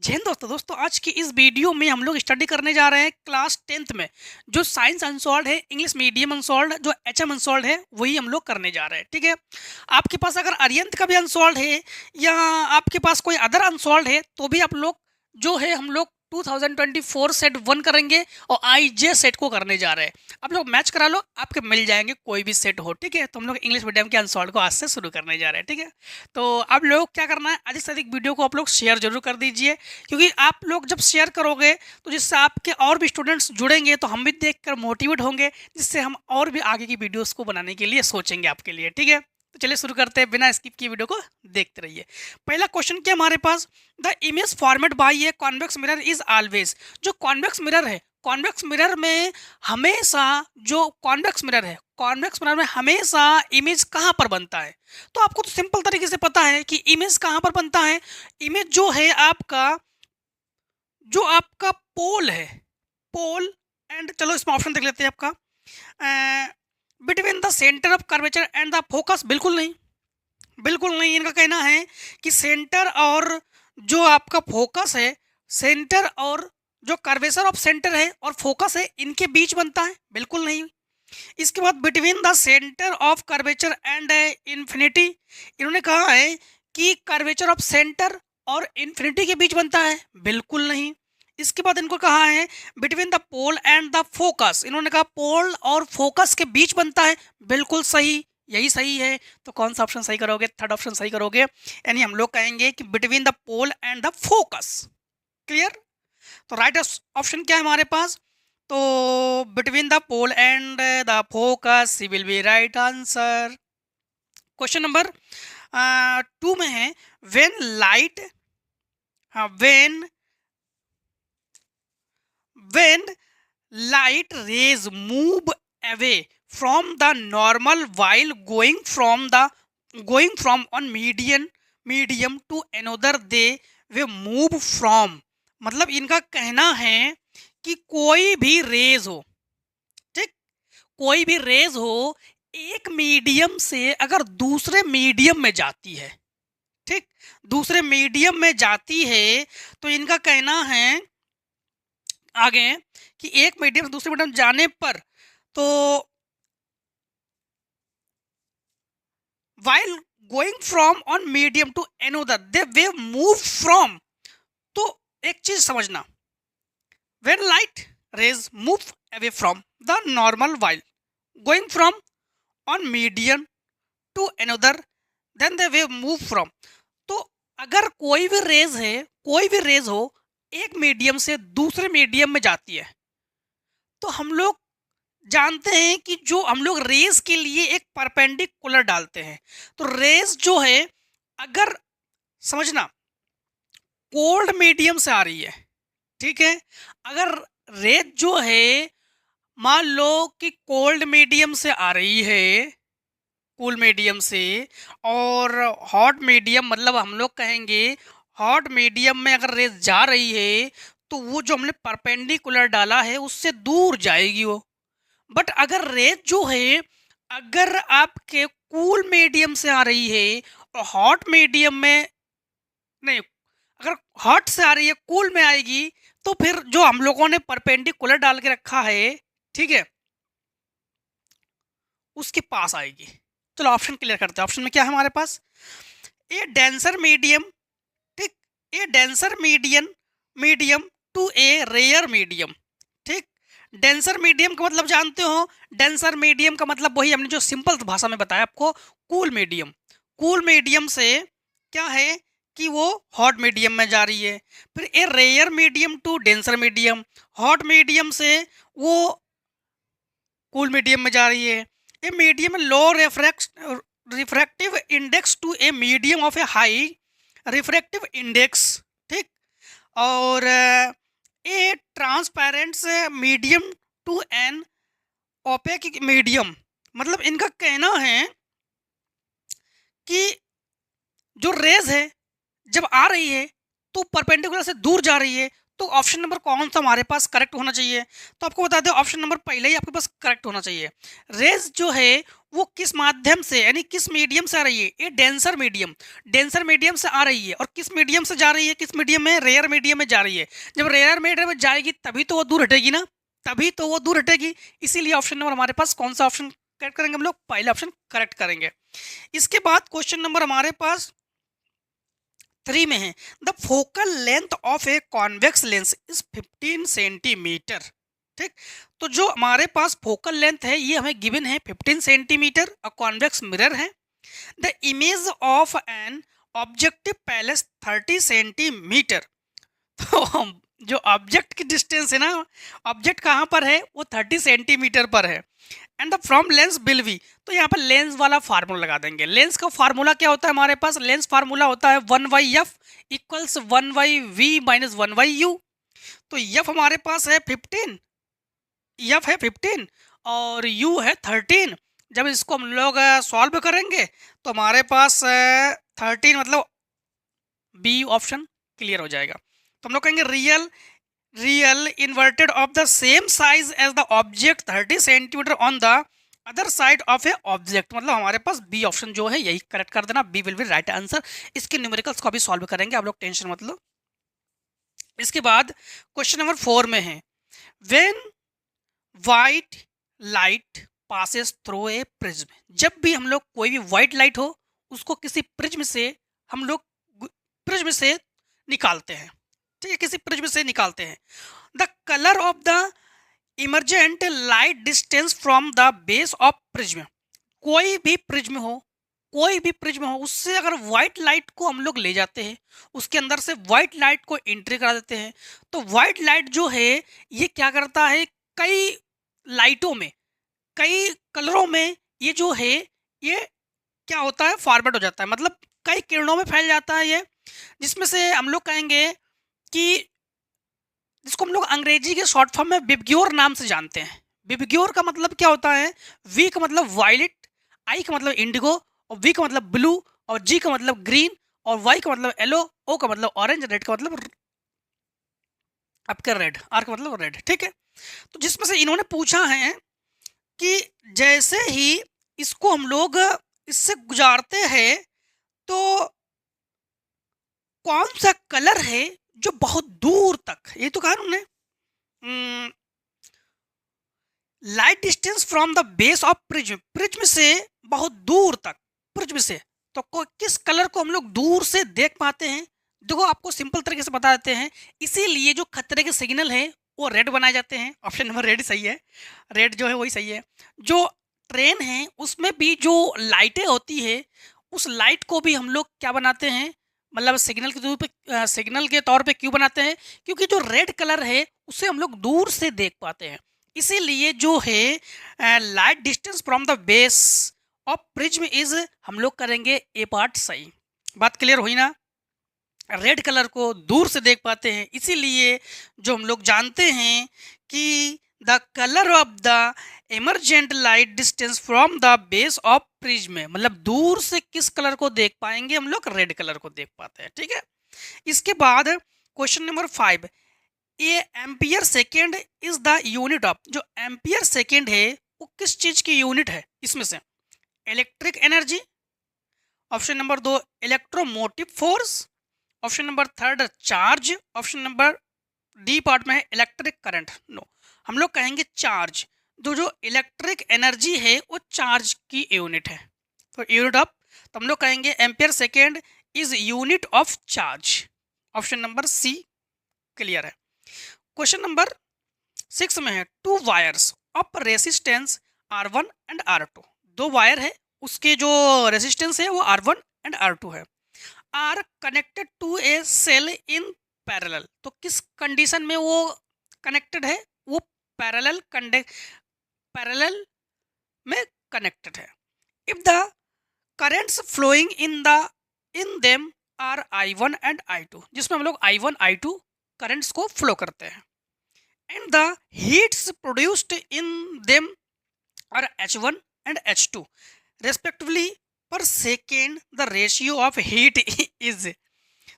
जय हिंद दोस्तों आज की इस वीडियो में हम लोग स्टडी करने जा रहे हैं क्लास 10th में जो साइंस अनसॉल्व्ड है, इंग्लिश मीडियम अनसॉल्व्ड, जो एचएम अनसॉल्व्ड है वही हम लोग करने जा रहे हैं। ठीक है, आपके पास अगर अरिहंत का भी अनसॉल्व्ड है या आपके पास कोई अदर अनसॉल्व्ड है तो भी आप लोग जो है हम लोग 2024 सेट 1 करेंगे और आईजे सेट को करने जा रहे हैं। आप लोग मैच करा लो, आपके मिल जाएंगे कोई भी सेट हो। ठीक है, तो हम लोग इंग्लिश मीडियम के अनसॉल्व्ड को आज से शुरू करने जा रहे हैं। ठीक है, तो आप लोग क्या करना है, अधिक से अधिक वीडियो को आप लोग शेयर जरूर कर दीजिए, क्योंकि आप लोग जब शेयर करोगे तो जिससे आपके और भी स्टूडेंट्स जुड़ेंगे तो हम भी देखकर मोटिवेट होंगे, जिससे हम और भी आगे की वीडियोस को बनाने के लिए सोचेंगे आपके लिए। ठीक है, तो चलिए शुरू करते हैं, बिना स्किप किए वीडियो को देखते रहिए। पहला क्वेश्चन क्या हमारे पास, the image format by a convex mirror is always. जो कॉन्वेक्स मिरर है, कॉन्वेक्स मिरर में हमेशा जो कॉन्वेक्स मिरर है, कॉन्वेक्स मिरर में हमेशा इमेज कहाँ पर बनता है? तो आपको तो सिंपल तरीके से पता है कि इमेज कहाँ पर बनता है। इमेज जो है आपका, जो आपका पोल है, पोल एंड, चलो इसमें ऑप्शन देख लेते हैं आपका, between the centre of curvature and the focus. बिल्कुल नहीं, बिल्कुल नहीं। इनका कहना है कि सेंटर और जो आपका फोकस है, सेंटर और जो कर्वेचर ऑफ सेंटर है और फोकस है, इनके बीच बनता है। बिल्कुल नहीं। इसके बाद between the centre of curvature and infinity, इन्होंने कहा है कि कर्वेचर ऑफ सेंटर और इन्फिनिटी के बीच बनता है। बिल्कुल नहीं। इसके बाद इनको कहा है between the pole and the focus, इन्होंने कहा पोल और फोकस के बीच बनता है। बिल्कुल सही, यही सही है। तो कौन सा ऑप्शन सही करोगे? थर्ड ऑप्शन सही करोगे, यानी हम लोग कहेंगे कि between the pole and the focus. Clear? तो राइट ऑप्शन क्या है हमारे पास? तो between the pole and the focus will be right answer. Question number 2 में है, व्हेन लाइट, हाँ, when light rays move away from the normal while going from one medium to another, they will move from। मतलब इनका कहना है कि कोई भी रेज हो, ठीक, कोई भी रेज हो, एक मीडियम से अगर दूसरे मीडियम में जाती है, ठीक, दूसरे मीडियम में जाती है, तो इनका कहना है आगे कि एक मीडियम से दूसरे मीडियम जाने पर, तो while going from one medium to another they will move from। तो एक चीज समझना, when light rays move away from the normal while going from one medium to another then they will move from। तो अगर कोई भी raise है, कोई भी रेज हो, एक मीडियम से दूसरे मीडियम में जाती है, तो हम लोग जानते हैं कि जो हम लोग रेज के लिए एक परपेंडिकुलर डालते हैं। तो रेज जो है, अगर समझना, कोल्ड मीडियम से आ रही है, ठीक है, अगर रेज जो है मान लो कि कोल्ड मीडियम से आ रही है, कूल मीडियम से, और हॉट मीडियम, मतलब हम लोग कहेंगे हॉट मीडियम में अगर रेज जा रही है तो वो जो हमने परपेंडिकुलर डाला है उससे दूर जाएगी वो। बट अगर रेज जो है, अगर आपके कूल मीडियम से आ रही है और हॉट मीडियम में नहीं, अगर हॉट से आ रही है कूल में आएगी, तो फिर जो हम लोगों ने परपेंडिकुलर डाल के रखा है, ठीक है, उसके पास आएगी। चलो ऑप्शन क्लियर करते हैं। ऑप्शन में क्या है हमारे पास? ए डेंसर मीडियम, ठीक, a denser medium to a rare medium. ठीक, डेंसर मीडियम का मतलब जानते हो, डेंसर मीडियम का मतलब वही हमने जो सिंपल भाषा में बताया आपको, कूल मीडियम। कूल मीडियम से क्या है कि वो हॉट मीडियम में जा रही है। फिर a rare medium to denser medium, hot medium से वो कूल मीडियम में जा रही है। A medium low refractive index to a medium of a high refractive index, ठीक, और a transparent medium to an opaque medium. मतलब इनका कहना है कि जो रेज है जब आ रही है तो परपेंडिकुलर से दूर जा रही है, तो ऑप्शन नंबर कौन सा हमारे पास करेक्ट होना चाहिए? तो आपको बता दें ऑप्शन नंबर पहले ही आपके पास करेक्ट होना चाहिए। रेज जो है वो किस माध्यम से यानी किस मीडियम से आ रही है? ये डेंसर मीडियम से आ रही है। और किस मीडियम से जा रही है? किस मीडियम में? रेयर मीडियम में जा रही है। जब रेयर मीडियम में जाएगी तभी तो वो दूर हटेगी ना, तभी तो वो दूर हटेगी। इसीलिए ऑप्शन नंबर हमारे पास कौन सा ऑप्शन करेक्ट करेंगे हम लोग? पहला ऑप्शन करेक्ट करेंगे। इसके बाद क्वेश्चन नंबर हमारे पास 3 में है, the focal length of a convex lens is 15 centimetre. ठीक, तो जो हमारे पास फोकल लेंथ है ये हमें गिवन है 15 सेंटीमीटर। अ कॉन्वेक्स मिरर है। The image of an objective palace 30 centimetre. तो जो ऑब्जेक्ट की डिस्टेंस है ना, ऑब्जेक्ट कहाँ पर है? वो 30 सेंटीमीटर पर है। And the from lens will be, तो यहाँ पर लेंस वाला फार्मूला लगा देंगे। लेंस का फार्मूला क्या होता है हमारे पास? लेंस फार्मूला होता है 1/f equals 1/v minus 1/u। तो f हमारे पास है 15, f है 15 और u है 13। जब इसको हम लोग सॉल्व करेंगे तो हमारे पास 13 मतलब बी ऑप्शन क्लियर हो जाएगा। तो हम लोग कहेंगे real inverted of the same size as the object 30 centimetre on the other side of a object, मतलब हमारे पास बी ऑप्शन जो है यही करेक्ट कर देना। B will be right answer. इसके न्यूमेरिकल्स को भी सॉल्व करेंगे, आप लोग टेंशन मत लो। इसके बाद क्वेश्चन नंबर 4 में है, when white light passes through a prism. जब भी हम लोग कोई भी व्हाइट लाइट हो उसको किसी प्रिज्म से हम लोग प्रिज्म से निकालते हैं। ठीक है, किसी प्रिज्म से निकालते हैं। The colour of the emergent light distance from the base of prism. कोई भी प्रिज्म हो, कोई भी प्रिज्म हो, उससे अगर व्हाइट लाइट को हम लोग ले जाते हैं, उसके अंदर से व्हाइट लाइट को एंट्री करा देते हैं, तो व्हाइट लाइट जो है ये क्या करता है? कई लाइटों में, कई कलरों में ये जो है ये क्या होता है? फॉरवर्ड हो जाता है, मतलब कई किरणों में फैल जाता है ये। जिसमें से हम लोग कहेंगे कि जिसको हम लोग अंग्रेजी के शॉर्ट फॉर्म में विबग्योर नाम से जानते हैं। विबग्योर का मतलब क्या होता है? वी का मतलब वायलेट, आई का मतलब इंडिगो, और वी का मतलब ब्लू, और जी का मतलब ग्रीन, और वाई का मतलब येलो, ओ का मतलब ऑरेंज, रेड का मतलब आपका रेड, आर का मतलब रेड। ठीक है, तो जिसमें से इन्होंने पूछा है कि जैसे ही इसको हम लोग इससे गुजारते हैं तो कौन सा कलर है जो बहुत दूर तक, ये तो कहा उन्होंने light distance from the base of prism, prism से बहुत दूर तक, प्रिज्म से तो किस कलर को हम लोग दूर से देख पाते हैं? देखो आपको सिंपल तरीके से बता देते हैं। इसीलिए जो खतरे के सिग्नल है वो रेड बनाए जाते हैं। ऑप्शन नंबर रेड सही है, रेड जो है वही सही है। जो ट्रेन है उसमें भी जो लाइटें होती है उस लाइट को भी हम लोग क्या बनाते हैं, मतलब सिग्नल के तौर पे, सिग्नल के तौर पे क्यों बनाते हैं? क्योंकि जो रेड कलर है उसे हम लोग दूर से देख पाते हैं। इसीलिए जो है light distance from the base of prism is, हम लोग करेंगे ए पार्ट सही। बात क्लियर हुई ना? रेड कलर को दूर से देख पाते हैं, इसीलिए जो हम लोग जानते हैं कि the colour of the emergent light distance from the base of prism, मतलब दूर से किस कलर को देख पाएंगे हम लोग? रेड कलर को देख पाते हैं। ठीक है, इसके बाद question number 5, A ampere second is the unit of, जो एम्पियर सेकेंड है वो किस चीज की यूनिट है? इसमें से electric energy, option number 2 electromotive force, option number 3 charge, option number D part में है इलेक्ट्रिक करंट। नो, हम लोग कहेंगे चार्ज। जो इलेक्ट्रिक एनर्जी है वो चार्ज की यूनिट है, तो यूनिट ऑफ, तो हम लोग कहेंगे ampere second is unit of charge. Option number C clear है। क्वेश्चन नंबर 6 में है, two wires of resistance R1 and R2, दो वायर है उसके जो रेसिस्टेंस है वो R1 एंड R2 है, are connected to a cell in parallel. तो किस कंडीशन में वो कनेक्टेड है? वो पैरेलल में कनेक्टेड है। If the currents flowing in them are I1 and I2, जिसमें हम लोग I1 I2 करेंट्स को फ्लो करते हैं, and the heats produced in them are H1 and H2 respectively पर second, the ratio of heat is,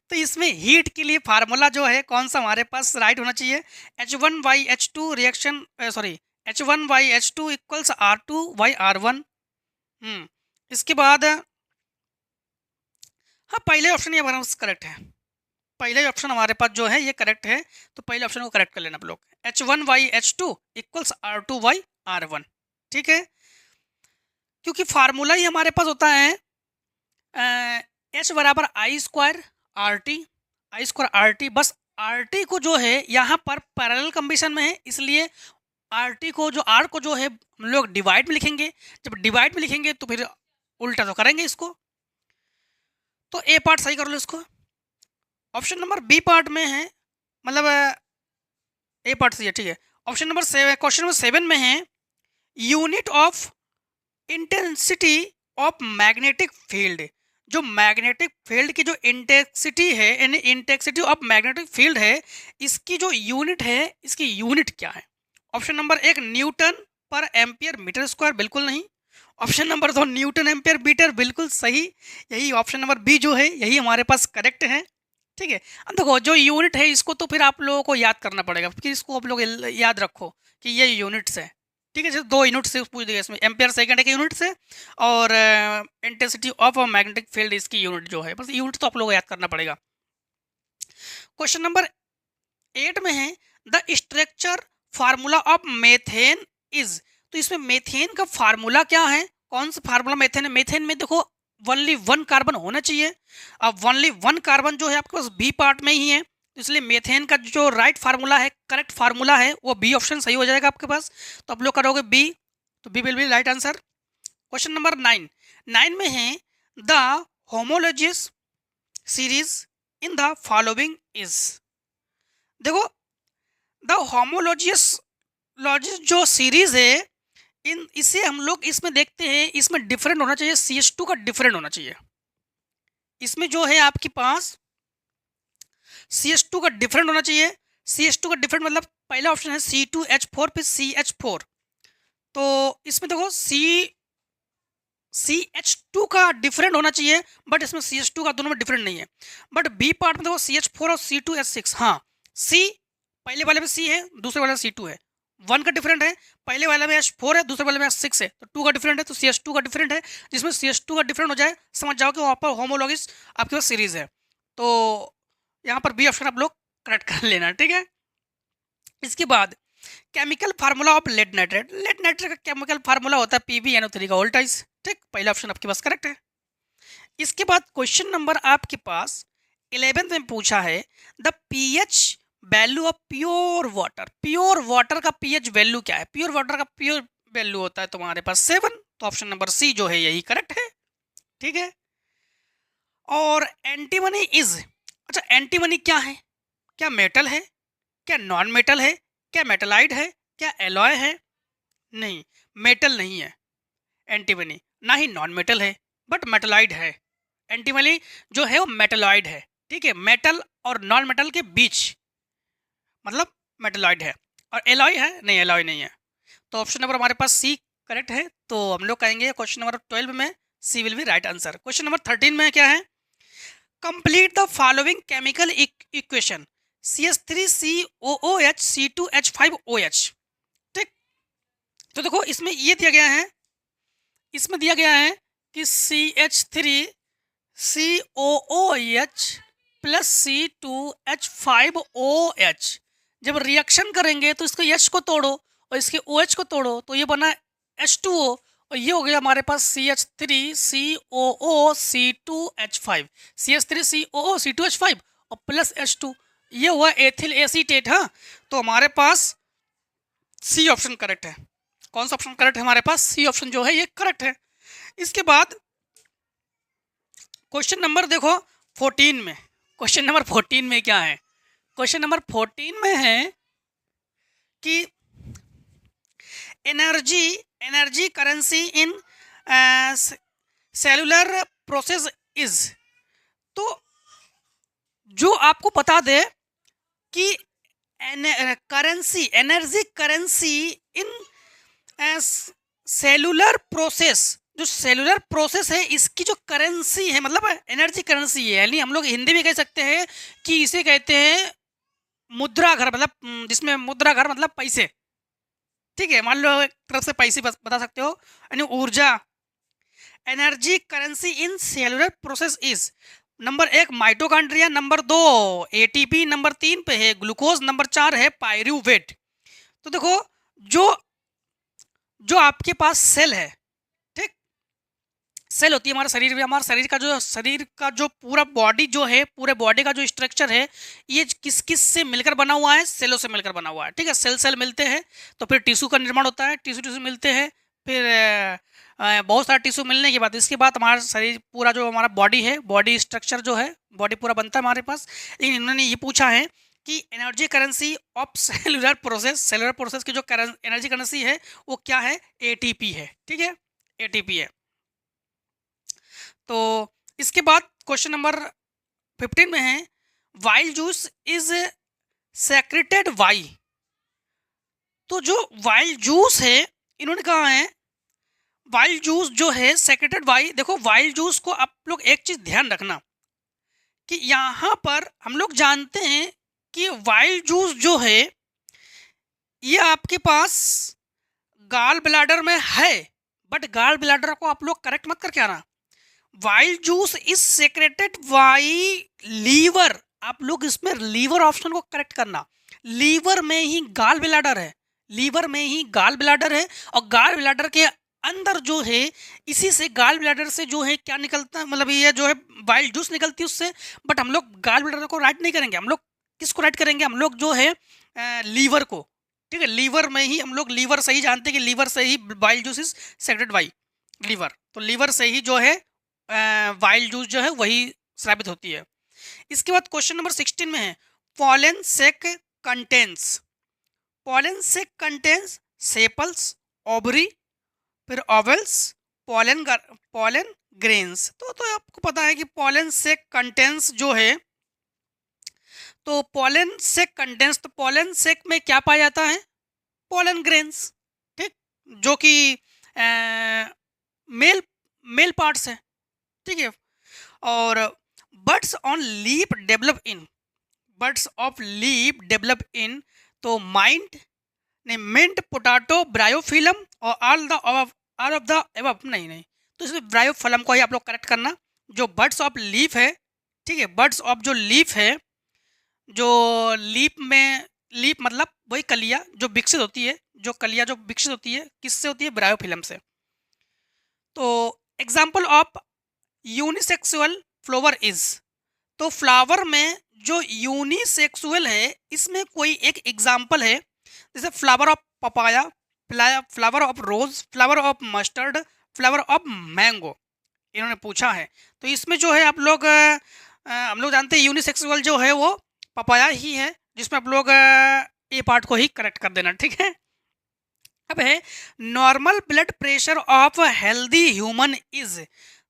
तो इसमें heat के लिए फार्मूला जो है कौन सा हमारे पास राइट होना चाहिए, H1/H2 reaction sorry H1/H2 equals R2/R1। इसके बाद हाँ, पहले ऑप्शन ये हमारे पास करेक्ट है, पहले ऑप्शन हमारे पास जो है ये करेक्ट है, तो पहले ऑप्शन को करेक्ट कर लेना आप लोग, H1/H2 इक्वल्स R2/R1। ठीक है, क्योंकि फार्मूला ही हमारे पास होता है H बराबर I² RT, बस RT को जो है यहाँ पर पैरेलल कंडीशन में है, इसलिए RT को जो R को जो है हम लोग डिवाइड में लिखेंगे, जब डिवाइड में लिखेंगे तो फिर उल्टा तो करेंगे इसको, तो ए पार्ट सही कर लो इसको। ऑप्शन नंबर बी पार्ट में है, मतलब ए पार्ट सही है, ठीक है। ऑप्शन नंबर 7, क्वेश्चन नंबर 7 में है unit of intensity of magnetic field. जो मैग्नेटिक फील्ड की जो इंटेंसिटी है, यानी इंटेंसिटी ऑफ मैग्नेटिक फील्ड है, इसकी जो यूनिट है, इसकी यूनिट क्या है? Option number 1 newton per ampere metre square, बिल्कुल नहीं। Option number 2 newton ampere metre, बिल्कुल सही, यही ऑप्शन नंबर बी जो है यही हमारे पास करेक्ट है। ठीक है, अब देखो जो यूनिट है इसको तो फिर आप लोगों को याद करना पड़ेगा, फिर इसको आप लोग याद रखो कि ये यूनिट्स है। ठीक है, जैसे 2 यूनिट से पूछ दिया इसमें, एम्पियर सेकंड के यूनिट से और इंटेंसिटी ऑफ मैग्नेटिक फील्ड इसकी यूनिट जो है, बस यूनिट तो आप लोगों को याद करना पड़ेगा। क्वेश्चन नंबर 8 में है the structure formula of methane is. तो इसमें मेथेन का फार्मूला क्या है, कौन सा फार्मूला मेथेन है? मेथेन में देखो ओनली 1 कार्बन होना चाहिए, अब ओनली 1 कार्बन जो है आपके पास बी पार्ट में ही है, इसलिए मेथेन का जो राइट फार्मूला है, करेक्ट फार्मूला है, वो बी ऑप्शन सही हो जाएगा आपके पास, तो आप लोग करोगे बी, तो B will be right answer. Question number 9 में है the homologous series in the following is. देखो द होमोलॉजियस जो सीरीज है, इसे हम लोग इसमें देखते हैं, इसमें डिफरेंट होना चाहिए, CH2 का डिफरेंट होना चाहिए। इसमें जो है आपके पास CH2 का डिफरेंट होना चाहिए। CH2 का डिफरेंट मतलब पहला ऑप्शन है C2H4 फिर CH4, तो इसमें देखो CH2 का डिफरेंट होना चाहिए, बट इसमें CH2 का दोनों में डिफरेंट नहीं है। बट बी पार्ट में देखो CH4 और C2H6, हाँ C पहले वाले में C है, दूसरे वाले में C2 है, 1 का डिफरेंट है, पहले वाले में H4 है, दूसरे वाले में H6 है, तो 2 का डिफरेंट है, तो CH2 का डिफरेंट है। जिसमें CH2 का डिफरेंट हो जाए समझ जाओ कि वहाँ पर होमोलॉगिस आपके पास सीरीज है, तो यहाँ पर बी ऑप्शन आप लोग करेक्ट कर लेना। ठीक है, इसके बाद chemical formula of lead nitrate. Lead nitrate का केमिकल फार्मूला होता है PbNO3 का वोल्टाइज। ठीक, पहला ऑप्शन आपके पास करेक्ट है। इसके बाद क्वेश्चन नंबर आपके पास 11th में पूछा है the pH value of pure water. Pure water का pH वैल्यू क्या है? प्योर वाटर का प्योर वैल्यू होता है तुम्हारे पास 7, तो ऑप्शन नंबर सी जो है यही करेक्ट है। ठीक है, और एंटीमनी इज, अच्छा एंटीमनी क्या है? क्या मेटल है, क्या नॉन मेटल है, क्या मेटलाइड है, क्या एलॉय है? नहीं, मेटल नहीं है एंटीमनी, ना ही नॉन मेटल है, बट मेटलाइड है। एंटीमनी जो है वो मेटलॉइड है। ठीक है, मेटल और नॉन मेटल के बीच, मतलब मेटलॉइड है। और एलॉय है? नहीं, एलॉय नहीं है, तो ऑप्शन नंबर हमारे पास सी करेक्ट है। तो हम लोग कहेंगे क्वेश्चन नंबर 12 में C will be right answer. Question number 13 में क्या है? Complete the following chemical equation CH3COOH C2H5OH। ठीक, तो देखो इसमें ये दिया गया है, इसमें दिया गया है कि CH3COOH प्लस C2H5OH, जब रिएक्शन करेंगे तो इसको H को तोड़ो और इसके OH को तोड़ो, तो ये बना H2O, और ये हो गया हमारे पास CH3COO C2H5, CH3COO C2H5 और प्लस H2, ये हुआ एथिल एसीटेट। हाँ, तो हमारे पास सी ऑप्शन करेक्ट है। कौन सा ऑप्शन करेक्ट है हमारे पास? सी ऑप्शन जो है ये करेक्ट है। इसके बाद क्वेश्चन नंबर देखो 14 में, क्वेश्चन नंबर 14 में क्या है? क्वेश्चन नंबर 14 में है कि energy currency in cellular process is. तो जो आपको बता दे कि energy currency in cellular process, जो सेलुलर प्रोसेस है इसकी जो करेंसी है, मतलब एनर्जी करेंसी है, यानी हम लोग हिंदी में कह सकते हैं कि इसे कहते हैं मुद्रा घर, मतलब जिसमें मुद्रा घर मतलब पैसे, ठीक है, मान लो एक तरफ से पैसे बता सकते हो, यानी ऊर्जा। Energy currency in cellular process is, number 1 mitochondria, number 2 ATP, number 3 पे है ग्लूकोज, नंबर 4 है पायरूवेट। तो देखो, जो जो आपके पास सेल है, ठीक, सेल होती है हमारे शरीर में, हमारे शरीर का जो पूरा बॉडी जो है, पूरे बॉडी का जो स्ट्रक्चर है, ये किस किस से मिलकर बना हुआ है? सेलों से मिलकर बना हुआ है, ठीक है। सेल सेल मिलते हैं तो फिर टिश्यू का निर्माण होता है, टिश्यू टिश्यू मिलते हैं, फिर बहुत सारा टिश्यू मिलने के बाद इसके बाद हमारा शरीर पूरा जो हमारा बॉडी है, बॉडी स्ट्रक्चर जो है, बॉडी पूरा बनता है हमारे पास। लेकिन इन्होंने ये पूछा है कि energy currency of cellular process की जो एनर्जी करेंसी है वो क्या है? एटीपी है, ठीक है, एटीपी है। तो इसके बाद क्वेश्चन नंबर 15 में है, वाइल्ड जूस इज सेक्रेटेड वाई। तो जो वाइल्ड जूस है, इन्होंने कहा है वाइल्ड जूस जो है सेक्रेटेड वाई। देखो, वाइल्ड जूस को आप लोग एक चीज ध्यान रखना कि यहाँ पर हम लोग जानते हैं कि वाइल्ड जूस जो है ये आपके पास गाल ब्लैडर में है, बट गाल ब्लैडर को आप लोग करेक्ट मत करके आना। वाइल्ड juice is secreted by liver, आप लोग इसमें लीवर ऑप्शन को करेक्ट करना। लीवर में ही गाल ब्लैडर है, लीवर में ही गाल ब्लैडर है, और गाल ब्लैडर के अंदर जो है, इसी से गाल ब्लैडर से जो है क्या निकलता है, मतलब ये जो है वाइल्ड जूस निकलती है उससे। बट हम लोग गाल ब्लैडर को राइट नहीं करेंगे, हम लोग किसको राइट करेंगे? हम लोग जो है लीवर को, ठीक है, लीवर में ही हम लोग लीवर से ही जानते हैं कि लीवर से ही वाइल्ड juice is secreted by liver. तो लीवर से ही जो है वाइल्ड जूस जो है वही साबित होती है। इसके बाद क्वेश्चन नंबर 16 में है, पॉलन सेक कंटेंस सेपल्स, ओवरी, फिर ओवल्स, पॉलन ग्रेन्स। तो आपको पता है कि पॉलन सेक कंटेंस जो है, तो पॉलन सेक कंटेंस, तो पॉलन सेक में क्या पाया जाता है? पॉलन ग्रेन्स, ठीक, जो कि मेल पार्ट्स है, ठीक है। और birds of leaf develop in, तो मिंट, पोटैटो, ब्रायोफिलम और ऑल ऑफ द एबव, नहीं, तो इसमें ब्रायोफिलम को ही आप लोग करेक्ट करना। जो बर्ड्स ऑफ लीफ है, ठीक है, बर्ड्स ऑफ जो लीफ है, जो लीफ मतलब वही कलियाँ जो विकसित होती है, किससे होती है? ब्रायोफिलम से। तो example of unisexual flower is, तो फ्लावर में जो यूनिसेक्सुअल है इसमें कोई एक एग्जाम्पल है, जैसे flower of papaya, flower of rose, flower of mustard, flower of mango, इन्होंने पूछा है। तो इसमें जो है आप लोग हम लोग जानते हैं यूनिसेक्सुअल जो है वो पपाया ही है, जिसमें आप लोग ए पार्ट को ही करेक्ट कर देना, ठीक है। अब है normal blood pressure of healthy human is,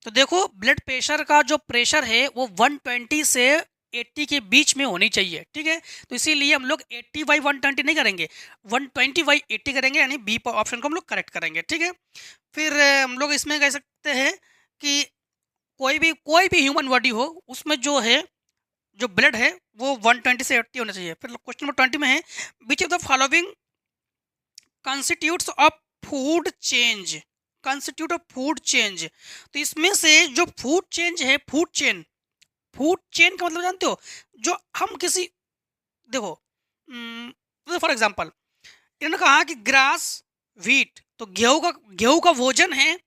तो देखो ब्लड प्रेशर का जो प्रेशर है वो 120 से 80 के बीच में होनी चाहिए, ठीक है। तो इसीलिए हम लोग 80/120 नहीं करेंगे, 120/80 करेंगे, यानी बी ऑप्शन को हम लोग करेक्ट करेंगे, ठीक है। फिर हम लोग इसमें कह सकते हैं कि कोई भी ह्यूमन बॉडी हो, उसमें जो है जो ब्लड है वो 120 से 80 होना चाहिए। फिर क्वेश्चन नंबर 20 में है, which of the following constitutes of food change, तो इसमें से जो फूड चेंज है, फूड चेन का मतलब जानते हो? जो हम किसी, देखो फॉर एग्जांपल इन्होंने कहा कि ग्रास व्हीट, तो गेहूं का भोजन है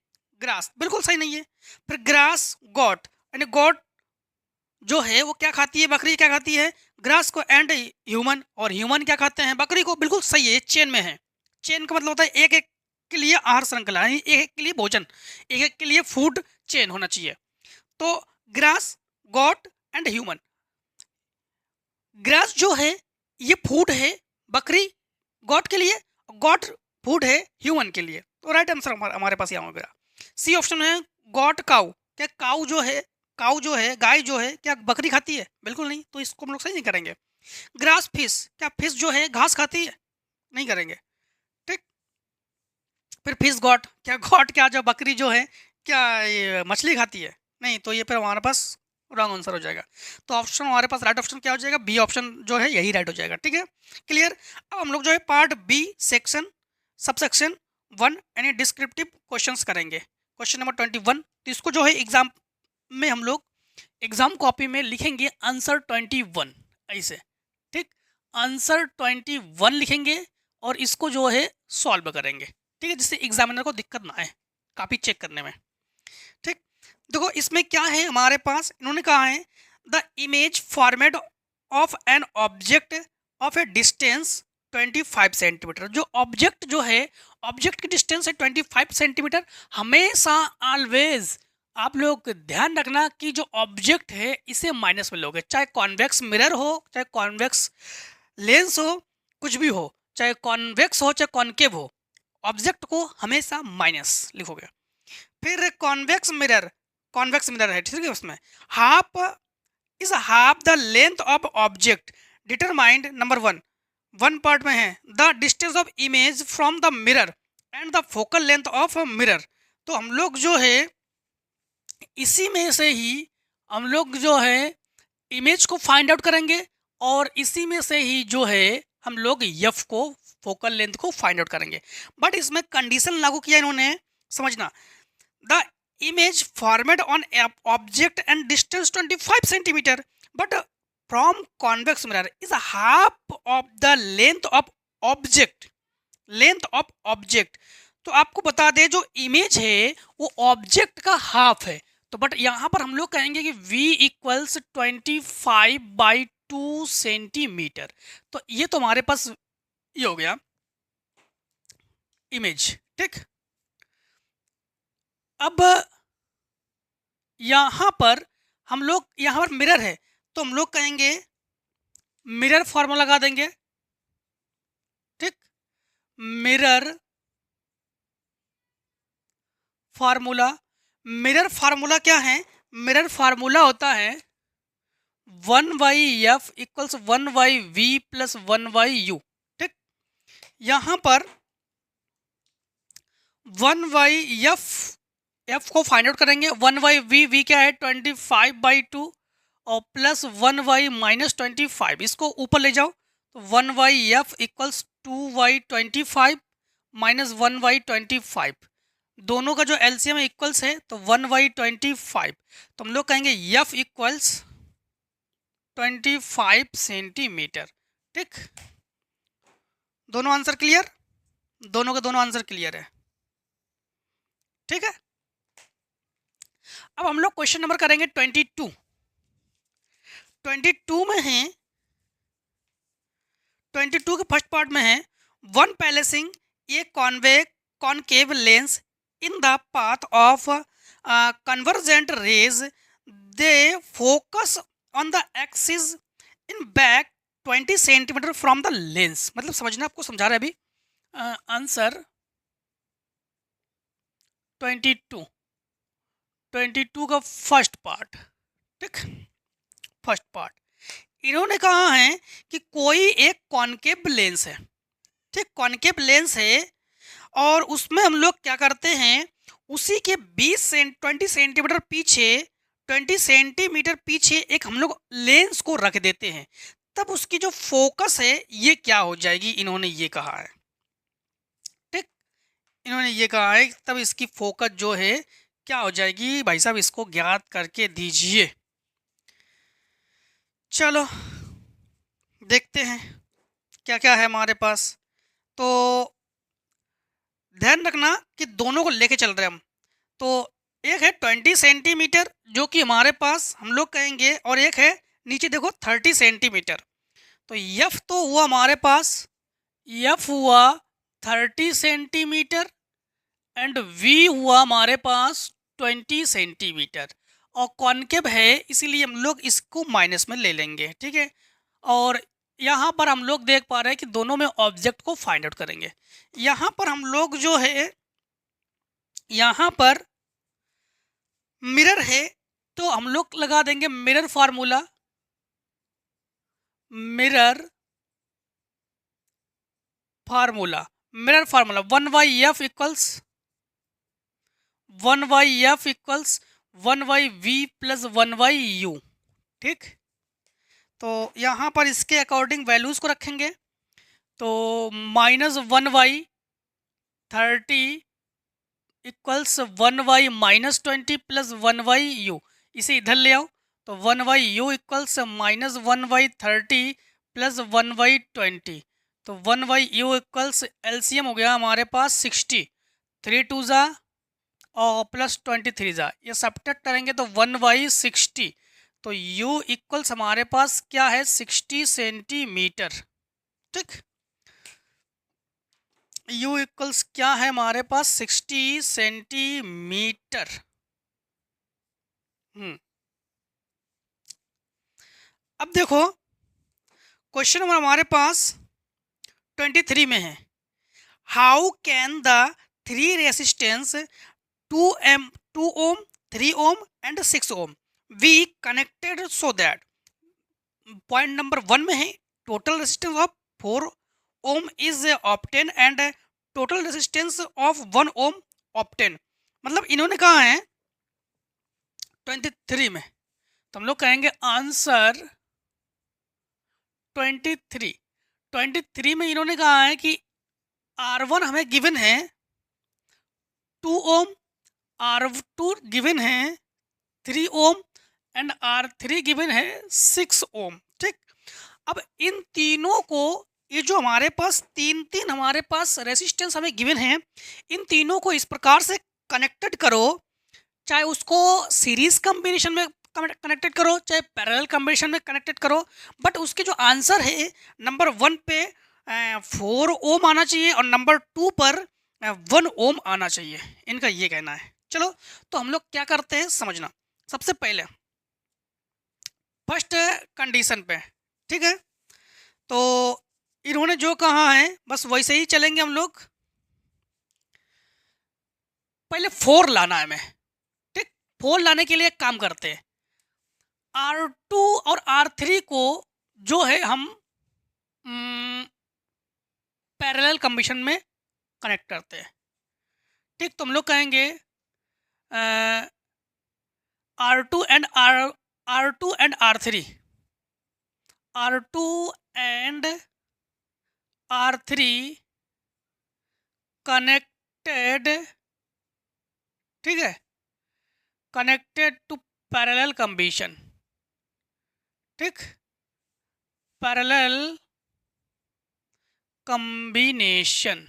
ग्रास, बिल्कुल सही नहीं है। फिर ग्रास गॉट, यानी गॉट जो है वो क्या खाती है? बकरी क्या खाती है? ग्रास को। एंड ह्यूमन, और ह्यूमन क्या खाते हैं? बकरी को, बिल्कुल सही है, ये चेन में है। चेन का मतलब होता है एक एक के लिए आहार श्रृंखला, एक एक के लिए भोजन, एक एक के लिए फूड चेन होना चाहिए। तो grass, got and human. Grass जो है ये फूड है बकरी गॉट के लिए, गॉट फूड है ह्यूमन के लिए। तो राइट आंसर हमारे पास यहाँ होगा सी ऑप्शन है, गॉट काउ। क्या काउ जो है गाय जो है, क्या बकरी खाती है? बिल्कुल नहीं, तो इसको हम लोग सही नहीं करेंगे। ग्रास फिश, क्या फिश जो है घास खाती है? नहीं करेंगे, ठीक। फिर फिश गॉट, क्या गॉट, क्या जो बकरी जो है क्या ये मछली खाती है? नहीं, तो ये फिर हमारे पास रॉन्ग आंसर हो जाएगा। तो ऑप्शन हमारे पास राइट ऑप्शन क्या हो जाएगा? बी ऑप्शन जो है यही राइट हो जाएगा। ठीक है, क्लियर। अब हम लोग जो है पार्ट बी सेक्शन सबसेक्शन 1 यानी डिस्क्रिप्टिव क्वेश्चंस करेंगे। क्वेश्चन नंबर 21, तो इसको जो है एग्जाम में हम लोग एग्जाम कॉपी में लिखेंगे आंसर 21 ऐसे। ठीक, आंसर 21 लिखेंगे और इसको जो है सॉल्व करेंगे। ठीक है, जिससे एग्जामिनर को दिक्कत ना आए कॉपी चेक करने में। ठीक, देखो इसमें क्या है हमारे पास, इन्होंने कहा है the image format of an object of A distance 25 centimetre. जो ऑब्जेक्ट जो है, ऑब्जेक्ट की डिस्टेंस है 25 सेंटीमीटर। हमेशा ऑलवेज आप लोग ध्यान रखना कि जो ऑब्जेक्ट है इसे माइनस में लोगे, चाहे कॉन्वेक्स मिरर हो, चाहे कॉन्वेक्स लेंस हो, कुछ भी हो, चाहे कॉन्वेक्स हो चाहे कॉन्केव हो, ऑब्जेक्ट को हमेशा माइनस लिखोगे। फिर कॉन्वेक्स मिरर है, ठीक है, उसमें half is half the length of object determined number one part में है the distance of image from the mirror and the focal length of mirror. तो हम लोग जो है इसी में से ही हम लोग जो है इमेज को फाइंड आउट करेंगे और इसी में से ही जो है हम लोग एफ को फोकल लेंथ को फाइंड आउट करेंगे। बट इसमें कंडीशन लागू किया इन्होंने, समझना। The image formed on a object and distance 25 centimeter, but from convex mirror is half of the length of object. Length of object. तो आपको बता दें जो इमेज है वो ऑब्जेक्ट का हाफ है। तो बट यहाँ पर हम लोग कहेंगे कि v इक्वल्स 25/2 सेंटीमीटर। तो ये तो हमारे पास ये हो गया इमेज। ठीक, अब यहाँ पर हम लोग यहाँ पर मिरर है तो हम लोग कहेंगे मिरर फार्मूला लगा देंगे। ठीक, मिरर फार्मूला क्या है? मिरर फार्मूला होता है 1/f equals 1/v plus 1/u। ठीक, यहाँ पर 1/f एफ को फाइंड आउट करेंगे। 1/v क्या है? 25/2 और प्लस 1/-25, इसको ऊपर ले जाओ तो 1/f इक्वल्स 2/25 माइनस 1/25। दोनों का जो एलसीएम इक्वल्स है तो 1/25। तो हम लोग कहेंगे f इक्वल्स 25 सेंटीमीटर। ठीक, दोनों आंसर क्लियर, दोनों के दोनों आंसर क्लियर है। ठीक है, अब हम लोग क्वेश्चन नंबर करेंगे 22 में है 22 के फर्स्ट पार्ट में है one placing a concave lens in the path of convergent rays they focus on the axis in back 20 centimetre from the lens. मतलब समझना, आपको समझा रहे अभी। आंसर 22 का फर्स्ट पार्ट। ठीक, फर्स्ट पार्ट इन्होंने कहा है कि कोई एक कॉनकेव लेंस है। ठीक, कॉनकेव लेंस है और उसमें हम लोग क्या करते हैं, उसी के 20 सेंटीमीटर पीछे 20 सेंटीमीटर पीछे एक हम लोग लेंस को रख देते हैं। तब उसकी जो फोकस है ये क्या हो जाएगी, इन्होंने ये कहा है। ठीक, इन्होंने ये कहा है तब इसकी फोकस जो है क्या हो जाएगी। भाई साहब इसको ज्ञात करके दीजिए। चलो देखते हैं क्या क्या है हमारे पास। तो ध्यान रखना कि दोनों को लेके चल रहे हैं हम। तो एक है 20 सेंटीमीटर जो कि हमारे पास हम लोग कहेंगे, और एक है नीचे देखो 30 सेंटीमीटर। तो यफ तो हुआ हमारे पास, यफ हुआ 30 सेंटीमीटर एंड वी हुआ हमारे पास 20 सेंटीमीटर। और कॉनकेव है इसीलिए हम लोग इसको माइनस में ले लेंगे। ठीक है, और यहाँ पर हम लोग देख पा रहे हैं कि दोनों में ऑब्जेक्ट को फाइंड आउट करेंगे। यहाँ पर हम लोग जो है, यहाँ पर मिरर है तो हम लोग लगा देंगे mirror formula. Mirror formula 1/f equals 1/f equals 1/v plus 1/u। ठीक, तो यहाँ पर इसके अकॉर्डिंग वैल्यूज़ को रखेंगे। तो -1/30 इक्वल्स 1/-20 प्लस 1/u। इसे इधर ले आओ, तो 1/u इक्वल्स -1/30 प्लस 1/20। तो 1/u इक्वल्स एलसीएम हो गया हमारे पास 60, 3 2 ज़ा और प्लस 23 ज़ा, ये सब्ट्रैक्ट करेंगे तो 1/60। तो u इक्वल्स हमारे पास क्या है, 60 सेंटीमीटर। ठीक, u इक्वल्स क्या है हमारे पास, 60 सेंटीमीटर। अब देखो क्वेश्चन नंबर हमारे पास 23 में है, how can the 3 resistance 2 ohm 3 ohm and 6 ohm be connected so that. Point number 1 में है, total resistance of 4 ohm is obtain and total resistance of 1 ohm obtain. मतलब इन्होंने कहा है 23 में, तो हम लोग कहेंगे आंसर 23 में इन्होंने कहा है कि R1 हमें गिवन है 2 ओम, R2 गिवन है 3 ओम एंड R3 गिवन है 6 ओम। ठीक, अब इन तीनों को, ये जो हमारे पास तीन हमारे पास रेसिस्टेंस हमें गिवन है, इन तीनों को इस प्रकार से कनेक्टेड करो, चाहे उसको सीरीज कॉम्बिनेशन में कनेक्टेड करो, चाहे पैरेलल कॉम्बिनेशन में कनेक्टेड करो, बट उसके जो आंसर है नंबर 1 पे 4 ओम आना चाहिए और नंबर 2 पर 1 ओम आना चाहिए, इनका ये कहना है। चलो, तो हम लोग क्या करते हैं समझना। सबसे पहले फर्स्ट कंडीशन पे, ठीक है, तो इन्होंने जो कहा है बस वैसे ही चलेंगे हम लोग। पहले 4 लाना है हमें। ठीक, 4 लाने के लिए एक काम करते हैं, R2 और R3 को जो है हम पैरेलल कॉम्बिनेशन में कनेक्ट करते हैं। ठीक, तो हम लोग कहेंगे R2 एंड R3 कनेक्टेड, ठीक है, कनेक्टेड टू पैरेलल कॉम्बिनेशन। ठीक, पैरेलल कॉम्बिनेशन।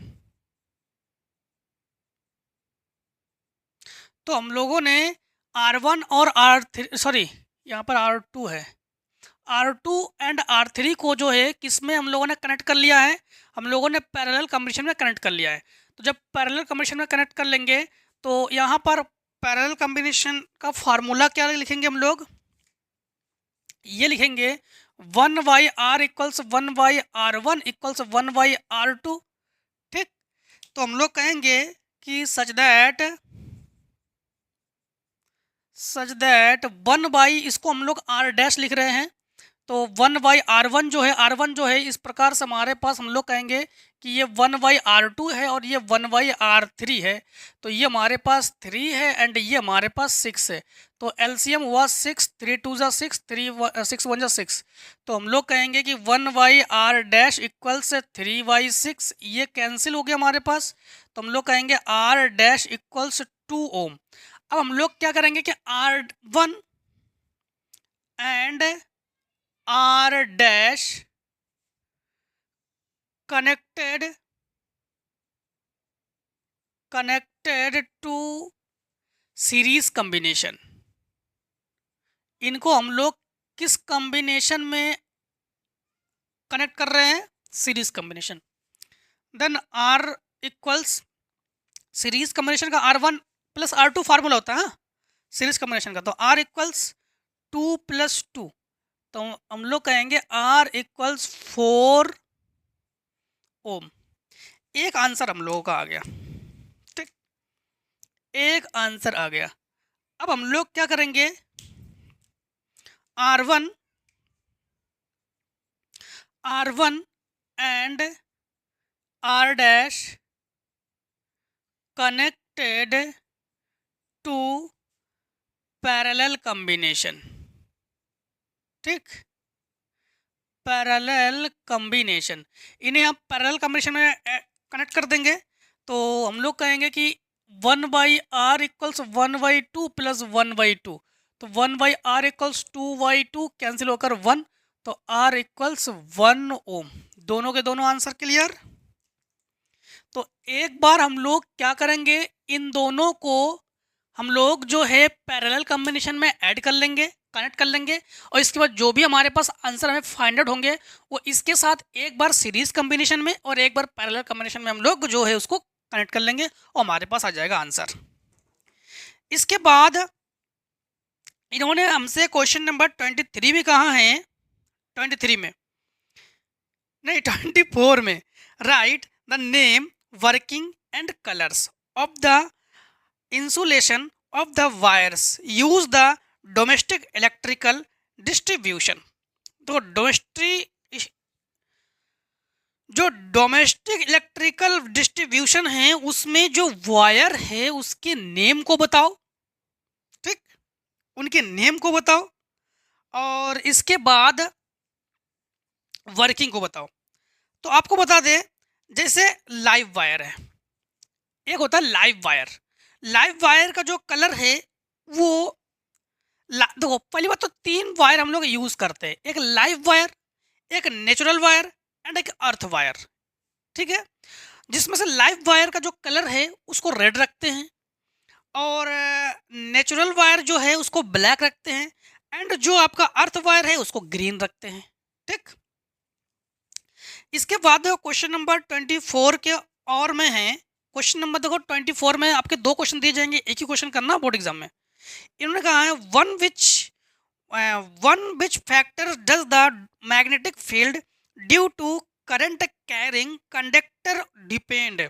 तो हम लोगों ने R1 और R3, सॉरी यहाँ पर R2 है, R2 एंड R3 को जो है किसमें हम लोगों ने कनेक्ट कर लिया है, हम लोगों ने पैरेलल कॉम्बिनेशन में कनेक्ट कर लिया है। तो जब पैरेलल कॉम्बिनेशन में कनेक्ट कर लेंगे तो यहाँ पर पैरेलल कॉम्बिनेशन का फार्मूला क्या लिखेंगे हम लोग, ये लिखेंगे 1/R equals 1/R1 equals 1/R2। ठीक, तो हम लोग कहेंगे कि सच दैट 1/, इसको हम लोग R डैश लिख रहे हैं, तो 1/R1 जो है, R1 जो है इस प्रकार से हमारे पास हम लोग कहेंगे कि ये 1/R2 है और ये 1/R3 है। तो ये हमारे पास 3 है एंड ये हमारे पास 6 है। तो एलसीएम हुआ 6, 3 2 ज़ा 6, 6 1 ज़ा 6। तो हम लोग कहेंगे कि 1/R डैश इक्वल्स 3/6, ये कैंसिल हो गया हमारे पास। तो हम लोग कहेंगे R डैश इक्वल्स 2 ओम। अब हम लोग क्या करेंगे कि R1 and R dash connected to series combination. इनको हम लोग किस कॉम्बिनेशन में कनेक्ट कर रहे हैं, series combination. Then R equals, series combination का R1 प्लस R2 फार्मूला होता है सीरीज कॉम्बिनेशन का, तो R इक्वल्स 2 + 2। तो हम लोग कहेंगे R इक्वल्स 4 ओम। एक आंसर हम लोगों का आ गया। ठीक, एक आंसर आ गया। अब हम लोग क्या करेंगे, R1 and R dash connected to parallel combination, ठीक, पैरेलल कॉम्बिनेशन, इन्हें आप पैरेलल कॉम्बिनेशन में कनेक्ट कर देंगे तो हम लोग कहेंगे कि 1/r इक्वल्स 1/2 प्लस 1/2, तो 1/r इक्वल्स 2/2 कैंसिल होकर 1, तो r इक्वल्स 1 ओम। दोनों के दोनों आंसर क्लियर। तो एक बार हम लोग क्या करेंगे, इन दोनों को हम लोग जो है पैरेलल कॉम्बिनेशन में ऐड कर लेंगे, कनेक्ट कर लेंगे, और इसके बाद जो भी हमारे पास आंसर हमें फाइंड आउट होंगे वो इसके साथ एक बार सीरीज कॉम्बिनेशन में और एक बार पैरेलल कॉम्बिनेशन में हम लोग जो है उसको कनेक्ट कर लेंगे और हमारे पास आ जाएगा आंसर। इसके बाद इन्होंने हमसे क्वेश्चन नंबर 23 भी कहा है, 23 में नहीं 24 में, write the name, working and colours of the insulation of the wires use the domestic electrical distribution. तो जो डोमेस्टिक इलेक्ट्रिकल डिस्ट्रीब्यूशन है उसमें जो वायर है उसके नेम को बताओ, ठीक, उनके नेम को बताओ, और इसके बाद वर्किंग को बताओ। तो आपको बता दें, जैसे लाइव वायर है, एक होता है लाइव वायर, लाइव वायर का जो कलर है वो देखो पहली बात तो 3 वायर हम लोग यूज करते हैं, एक लाइव वायर, एक नेचुरल वायर एंड एक अर्थ वायर, ठीक है, जिसमें से लाइव वायर का जो कलर है उसको रेड रखते हैं और नेचुरल वायर जो है उसको ब्लैक रखते हैं एंड जो आपका अर्थ वायर है उसको ग्रीन रखते हैं, ठीक। इसके बाद क्वेश्चन नंबर 24 के और में है, क्वेश्चन नंबर देखो 24 में आपके 2 क्वेश्चन दिए जाएंगे, एक ही क्वेश्चन करना बोर्ड एग्जाम में। इन्होंने कहा है one which factor does the magnetic field due to current carrying conductor depend,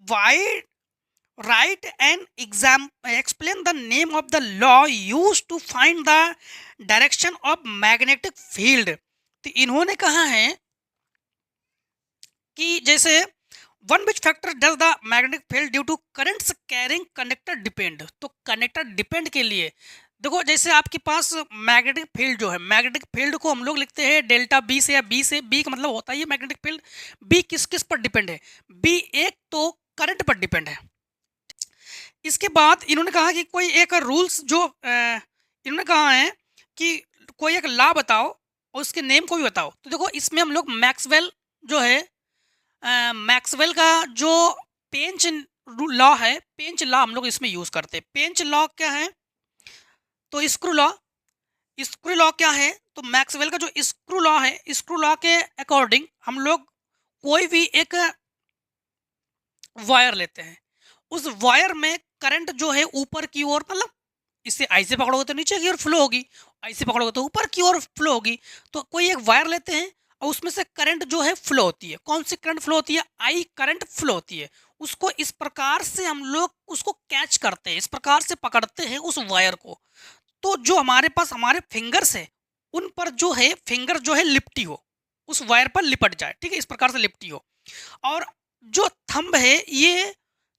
why write an exam, explain the name of the law use to find the direction of magnetic field. तो इन्होंने कहा है कि जैसे one which factor does the magnetic field due to currents carrying conductor depend, तो conductor depend के लिए देखो जैसे आपके पास मैग्नेटिक फील्ड जो है, मैग्नेटिक फील्ड को हम लोग लिखते हैं डेल्टा बी से, या बी से, बी का मतलब होता है ये मैग्नेटिक फील्ड, बी किस किस पर डिपेंड है, बी एक तो करंट पर डिपेंड है। इसके बाद इन्होंने कहा कि कोई एक रूल्स जो इन्होंने कहा है कि कोई एक लॉ बताओ और उसके नेम को भी बताओ। तो देखो इसमें हम लोग मैक्सवेल जो है, मैक्सवेल का जो पेंच लॉ है, पेंच लॉ हम लोग इसमें यूज करते हैं। पेंच लॉ क्या है, तो स्क्रू लॉ, स्क्रू लॉ क्या है, तो मैक्सवेल का जो स्क्रू लॉ है, स्क्रू लॉ के अकॉर्डिंग हम लोग कोई भी एक वायर लेते हैं, उस वायर में करंट जो है ऊपर की ओर, मतलब इससे ऐसे पकड़ोगे तो नीचे की ओर फ्लो होगी, ऐसे पकड़ोगे तो ऊपर की ओर फ्लो होगी। तो कोई एक वायर लेते हैं और उसमें से करंट जो है फ्लो होती है, कौन सी करंट फ्लो होती है, आई करंट फ्लो होती है, उसको इस प्रकार से हम लोग उसको कैच करते हैं, इस प्रकार से पकड़ते हैं उस वायर को, तो जो हमारे पास हमारे फिंगर्स है उन पर जो है फिंगर जो है लिपटी हो, उस वायर पर लिपट जाए, ठीक है, इस प्रकार से लिपटी हो, और जो थंब है ये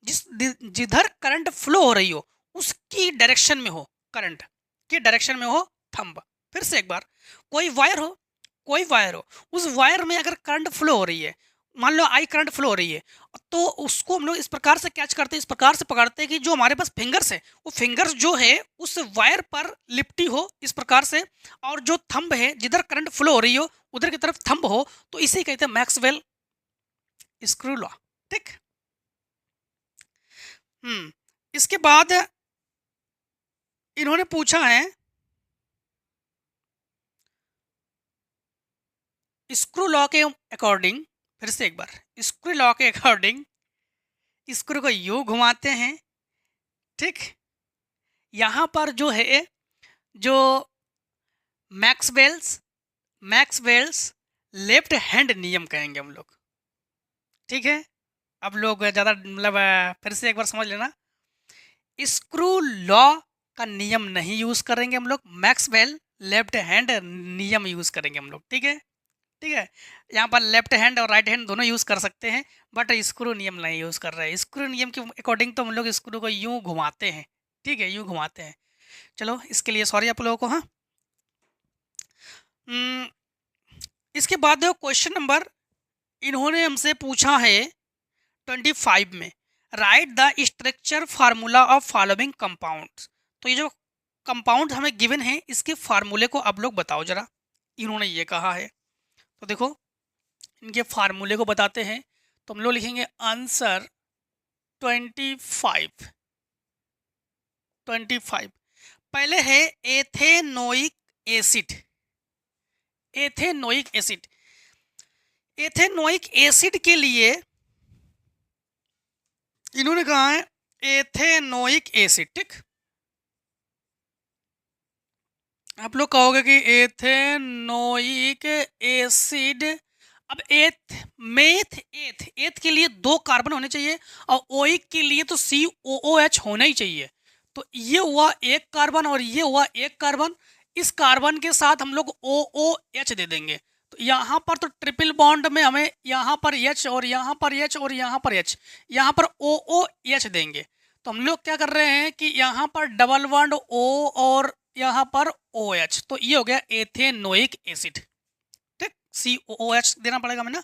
जिधर करंट फ्लो हो रही हो उसकी डायरेक्शन में हो, करंट की डायरेक्शन में हो थंब। फिर से एक बार, कोई वायर हो, कोई वायर हो, उस वायर में अगर करंट फ्लो हो रही है, मान लो आई करंट फ्लो हो रही है, तो उसको हम लोग इस प्रकार से कैच करते हैं, इस प्रकार से पकड़ते हैं कि जो हमारे पास फिंगर्स है वो फिंगर्स जो है उस वायर पर लिपटी हो इस प्रकार से, और जो थंब है जिधर करंट फ्लो हो रही हो उधर की तरफ थंब हो, तो इसे कहते हैं मैक्सवेल स्क्रू लॉ, ठीक। इसके बाद इन्होंने पूछा है स्क्रू लॉ के अकॉर्डिंग, फिर से एक बार, स्क्रू लॉ के अकॉर्डिंग स्क्रू को यूं घुमाते हैं, ठीक, यहां पर जो है जो मैक्सवेल्स लेफ्ट हैंड नियम कहेंगे हम लोग, ठीक है। अब लोग ज़्यादा मतलब फिर से एक बार समझ लेना, स्क्रू लॉ का नियम नहीं यूज़ करेंगे हम लोग, मैक्सवेल लेफ्ट हैंड नियम यूज़ करेंगे हम लोग, ठीक है, ठीक है। यहाँ पर लेफ्ट हैंड और राइट हैंड दोनों यूज़ कर सकते हैं, बट स्क्रू नियम नहीं यूज़ कर रहे हैं। स्क्रू नियम के अकॉर्डिंग तो हम लोग स्क्रू को यूँ घुमाते हैं, ठीक है, यूँ घुमाते हैं। चलो इसके लिए सॉरी आप लोगों को। हाँ, इसके बाद देखो क्वेश्चन नंबर इन्होंने हमसे पूछा है 25 में, write the structure formula of following compounds. तो ये जो कंपाउंड हमें गिवन है इसके फार्मूले को आप लोग बताओ जरा, इन्होंने ये कहा है। तो देखो इनके फार्मूले को बताते हैं। तो हम लोग लिखेंगे आंसर 25। पहले है ethanoic acid. Ethanoic acid, ethanoic acid के लिए इन्होंने कहा है एथेनोइक एसिड। ठीक, आप लोग कहोगे कि एथेनोइक एसिड, अब एथ के लिए 2 कार्बन होने चाहिए और ओइक के लिए तो COOH होना ही चाहिए। तो ये हुआ 1 कार्बन और ये हुआ 1 कार्बन। इस कार्बन के साथ हम लोग OOH दे देंगे। तो यहाँ पर तो ट्रिपल बॉन्ड में हमें यहाँ पर H और यहाँ पर H और यहाँ पर H, यहाँ पर OOH देंगे। तो हम लोग क्या कर रहे हैं कि यहाँ पर डबल बॉन्ड O और यहाँ पर OH, तो ये हो गया एथेनोइक एसिड। ठीक, COOH देना पड़ेगा हमें ना।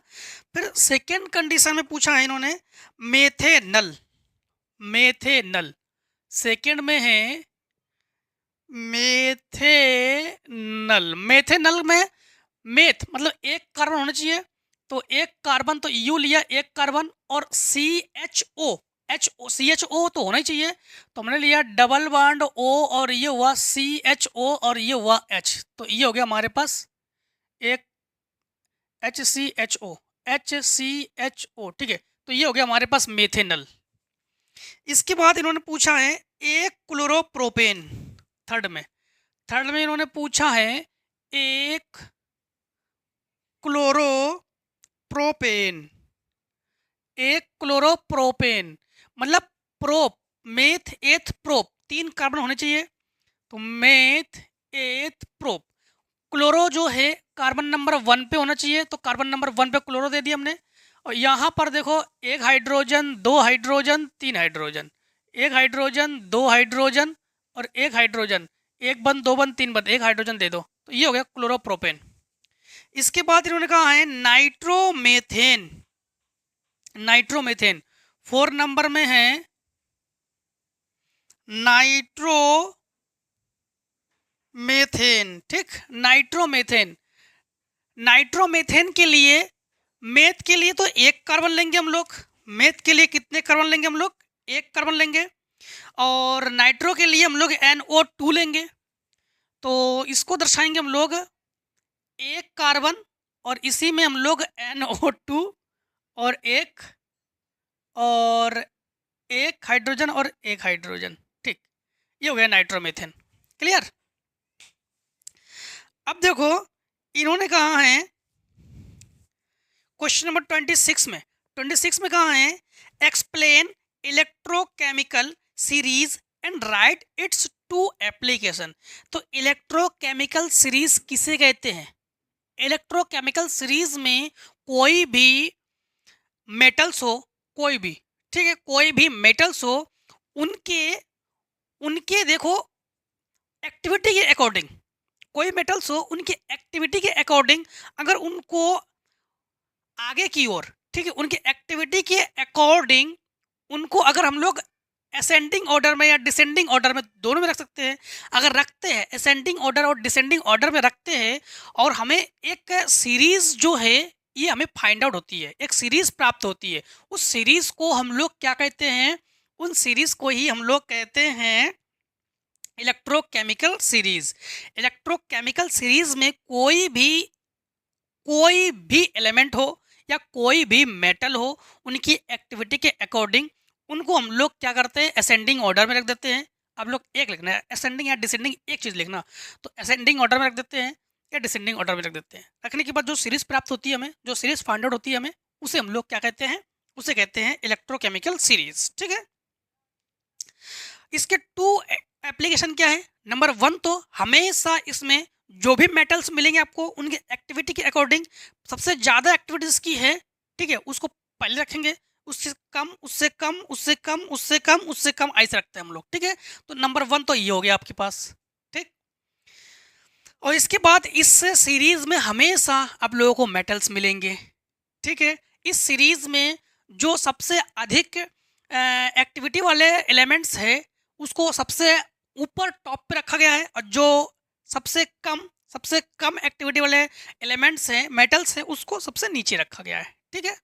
फिर सेकेंड कंडीशन में पूछा है इन्होंने मेथेनल। मेथेनल सेकेंड में है मेथेनल। मेथेनल में मेथ मतलब 1 कार्बन होना चाहिए। तो 1 कार्बन, तो यू लिया 1 कार्बन और CHO तो होना ही चाहिए। तो हमने लिया डबल बॉन्ड O और ये हुआ CHO और ये हुआ H। तो ये हो गया हमारे पास एक HCHO। ठीक है, तो ये हो गया हमारे पास मेथेनल। इसके बाद इन्होंने पूछा है एक क्लोरोप्रोपेन। थर्ड में इन्होंने पूछा है एक क्लोरोप्रोपेन। एक क्लोरोप्रोपेन मतलब prop, meth eth prop, 3 carbon होने चाहिए। तो मेथ एथ प्रोप। क्लोरो जो है कार्बन नंबर 1 पे होना चाहिए। तो कार्बन नंबर 1 पे क्लोरो दे दिया हमने। और यहाँ पर देखो 1 hydrogen 2 hydrogen 3 hydrogen, 1 hydrogen 2 hydrogen और 1 हाइड्रोजन, 1 बंद 2 बंद 3 बंद, 1 हाइड्रोजन दे दो। तो ये हो गया क्लोरोप्रोपेन। इसके बाद इन्होंने कहा है नाइट्रोमेथेन। नाइट्रोमेथेन 4 नंबर में है नाइट्रोमेथेन। ठीक, नाइट्रोमेथेन। नाइट्रोमेथेन के लिए मेथ के लिए तो 1 कार्बन लेंगे हम लोग। मेथ के लिए कितने कार्बन लेंगे हम लोग? 1 कार्बन लेंगे। और नाइट्रो के लिए हम लोग NO2 लेंगे। तो इसको दर्शाएंगे हम लोग 1 कार्बन और इसी में हम लोग NO2 और एक हाइड्रोजन और 1 हाइड्रोजन। ठीक, ये हो गया नाइट्रोमेथेन। क्लियर? अब देखो इन्होंने कहा है क्वेश्चन नंबर 26 में कहा है explain electrochemical series and right it's 2 application. तो इलेक्ट्रोकेमिकल सीरीज किसे कहते हैं? इलेक्ट्रोकेमिकल सीरीज में कोई भी मेटल्स हो, कोई भी, ठीक है, कोई भी मेटल्स हो, उनके देखो एक्टिविटी के अकॉर्डिंग, कोई मेटल्स हो उनकी एक्टिविटी के अकॉर्डिंग अगर उनको आगे की ओर, ठीक है, उनकी एक्टिविटी के अकॉर्डिंग उनको अगर हम लोग असेंडिंग ऑर्डर में या डिसेंडिंग ऑर्डर में, दोनों में रख सकते हैं। अगर रखते हैं असेंडिंग ऑर्डर और डिसेंडिंग ऑर्डर में रखते हैं और हमें एक सीरीज जो है ये हमें फाइंड आउट होती है, एक सीरीज प्राप्त होती है, उस सीरीज को हम लोग क्या कहते हैं? उन सीरीज को ही हम लोग कहते हैं इलेक्ट्रोकेमिकल सीरीज। इलेक्ट्रोकेमिकल सीरीज में कोई भी एलिमेंट हो या कोई भी मेटल हो, उनकी एक्टिविटी के अकॉर्डिंग उनको हम लोग क्या करते हैं? असेंडिंग ऑर्डर में रख देते हैं। आप लोग एक लिखना है, असेंडिंग या डिसेंडिंग एक चीज़ लिखना। तो असेंडिंग ऑर्डर में रख देते हैं या डिसेंडिंग ऑर्डर में रख देते हैं। रखने के बाद जो सीरीज प्राप्त होती है हमें, जो सीरीज फाइंड आउट होती है हमें, उसे हम लोग क्या कहते हैं? उसे कहते हैं इलेक्ट्रोकेमिकल सीरीज। ठीक है, इसके 2 एप्लीकेशन क्या है? नंबर 1 तो हमेशा इसमें जो भी मेटल्स मिलेंगे आपको उनकी एक्टिविटी के अकॉर्डिंग सबसे ज़्यादा एक्टिविटी जिसकी है, ठीक है, उसको पहले रखेंगे, उससे कम, उससे कम, उससे कम, उससे कम, उससे कम, ऐसे रखते हैं हम लोग। ठीक है, तो नंबर 1 तो ये हो गया आपके पास। ठीक, और इसके बाद इस सीरीज में हमेशा आप लोगों को मेटल्स मिलेंगे। ठीक है, इस सीरीज में जो सबसे अधिक एक्टिविटी वाले एलिमेंट्स है उसको सबसे ऊपर टॉप पे रखा गया है, और जो सबसे कम एक्टिविटी वाले एलिमेंट्स हैं, मेटल्स हैं, उसको सबसे नीचे रखा गया है। ठीक है,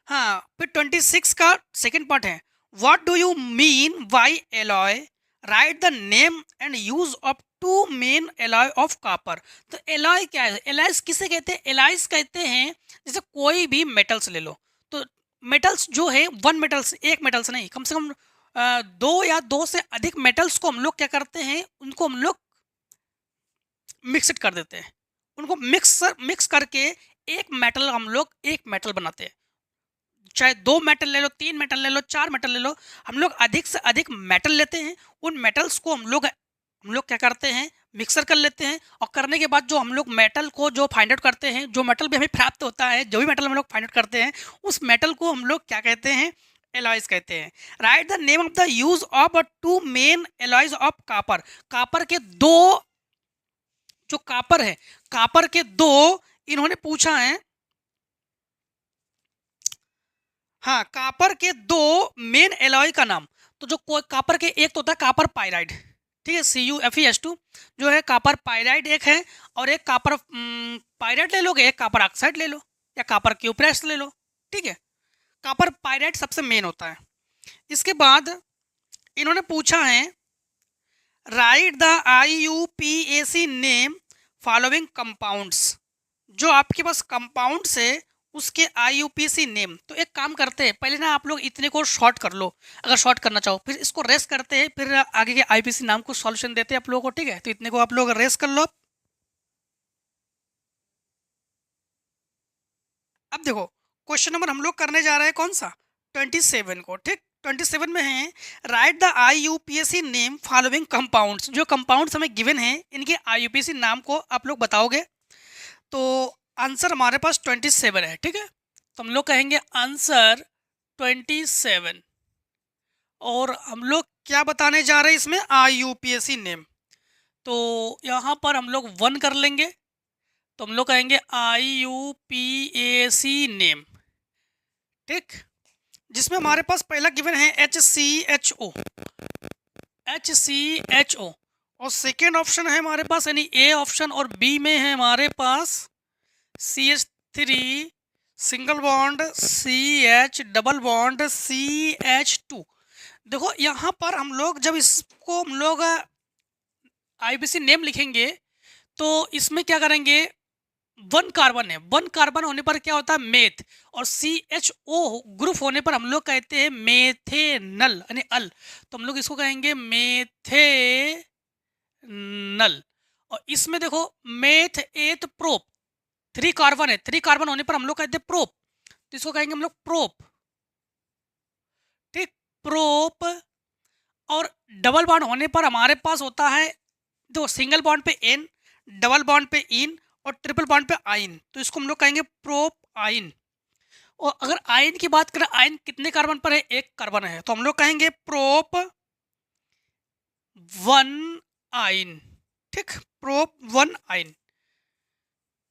हाँ, फिर 26 का सेकंड पार्ट है, what do you mean by alloy, write the name and use of two main alloy of copper. तो एलॉय क्या है, एलॉयस किसे कहते हैं, एलॉयस कहते हैं जैसे कोई भी मेटल्स ले लो, तो मेटल्स जो है वन मेटल्स, एक मेटल्स नहीं, कम से कम दो या दो से अधिक मेटल्स को हम लोग क्या करते हैं, उनको हम लोग मिक्सड कर देते हैं, उनको मिक्स करके एक मेटल हम लोग एक मेटल बनाते हैं। चाहे 2 मेटल ले लो, 3 मेटल ले लो, 4 मेटल ले लो, हम लोग अधिक से अधिक मेटल लेते हैं, उन मेटल्स को हम लोग क्या करते हैं, मिक्सर कर लेते हैं, और करने के बाद जो हम लोग मेटल को जो फाइंड आउट करते हैं, जो मेटल भी हमें प्राप्त होता है, जो भी मेटल हम लोग फाइंड आउट करते हैं, उस मेटल को हम लोग क्या कहते हैं, एलॉयज कहते हैं। Write the name of the use of two main alloys of copper. Copper के दो, जो कॉपर है, कॉपर के दो इन्होंने पूछा है, हाँ, कॉपर के दो मेन एलॉय का नाम। तो जो कॉपर के, एक तो होता है कॉपर पाइराइड, ठीक है, CuFeS2 जो है कॉपर पाइराइड एक है, और एक कॉपर पाइराइड ले लोगे, एक कॉपर ऑक्साइड ले लो, या कॉपर क्यूप्रेस ले लो। ठीक है, कॉपर पाइराइड सबसे मेन होता है। इसके बाद इन्होंने पूछा है, right the IUPAC name following compounds. जो आपके पास कंपाउंड्स है उसके IUPAC नेम। तो एक काम करते हैं, पहले ना आप लोग इतने को शॉर्ट कर लो, अगर शॉर्ट करना चाहो, फिर इसको रेस करते हैं, फिर आगे के IUPAC नाम को सॉल्यूशन देते हैं आप लोगों को। ठीक है, तो इतने को आप लोग रेस कर लो। अब देखो, क्वेश्चन नंबर हम लोग करने जा रहे हैं कौन सा, 27 को। ठीक, 27 में है, right the IUPAC name following compounds. जो कंपाउंड्स हमें गिवन है, इनके IUPAC नाम को आप लोग बताओगे। तो आंसर हमारे पास 27 है। ठीक है, तो हम लोग कहेंगे आंसर 27, और हम लोग क्या बताने जा रहे हैं इसमें, IUPAC नेम। तो यहाँ पर हम लोग 1 कर लेंगे, तो हम लोग कहेंगे IUPAC नेम। ठीक, जिसमें हमारे पास पहला गिवन है HCHO, और सेकेंड ऑप्शन है हमारे पास यानी ए ऑप्शन, और बी में है हमारे पास CH3 single bond, CH double bond, CH2। देखो यहाँ पर हम लोग जब इसको हम लोग IUPAC नेम लिखेंगे, तो इसमें क्या करेंगे, 1 कार्बन है, 1 कार्बन होने पर क्या होता है, मेथ, और CHO ग्रुप होने पर हम लोग कहते हैं मेथेनल यानी अल। तो हम लोग इसको कहेंगे मेथेनल। और इसमें देखो मेथ एथ प्रोप, 3 कार्बन है, 3 कार्बन होने पर हम लोग कहते हैं प्रोप, तो इसको कहेंगे हम लोग प्रोप। ठीक, प्रोप। और डबल बॉन्ड होने पर हमारे पास होता है, देखो सिंगल बॉन्ड पे N, डबल बॉन्ड पे इन, और ट्रिपल बॉन्ड पे आइन, तो इसको हम लोग कहेंगे प्रोप आइन। और अगर आयन की बात करें, आयन कितने कार्बन पर है, 1 कार्बन है, तो हम लोग कहेंगे प्रोप 1 आयन। ठीक, प्रोप 1 आयन,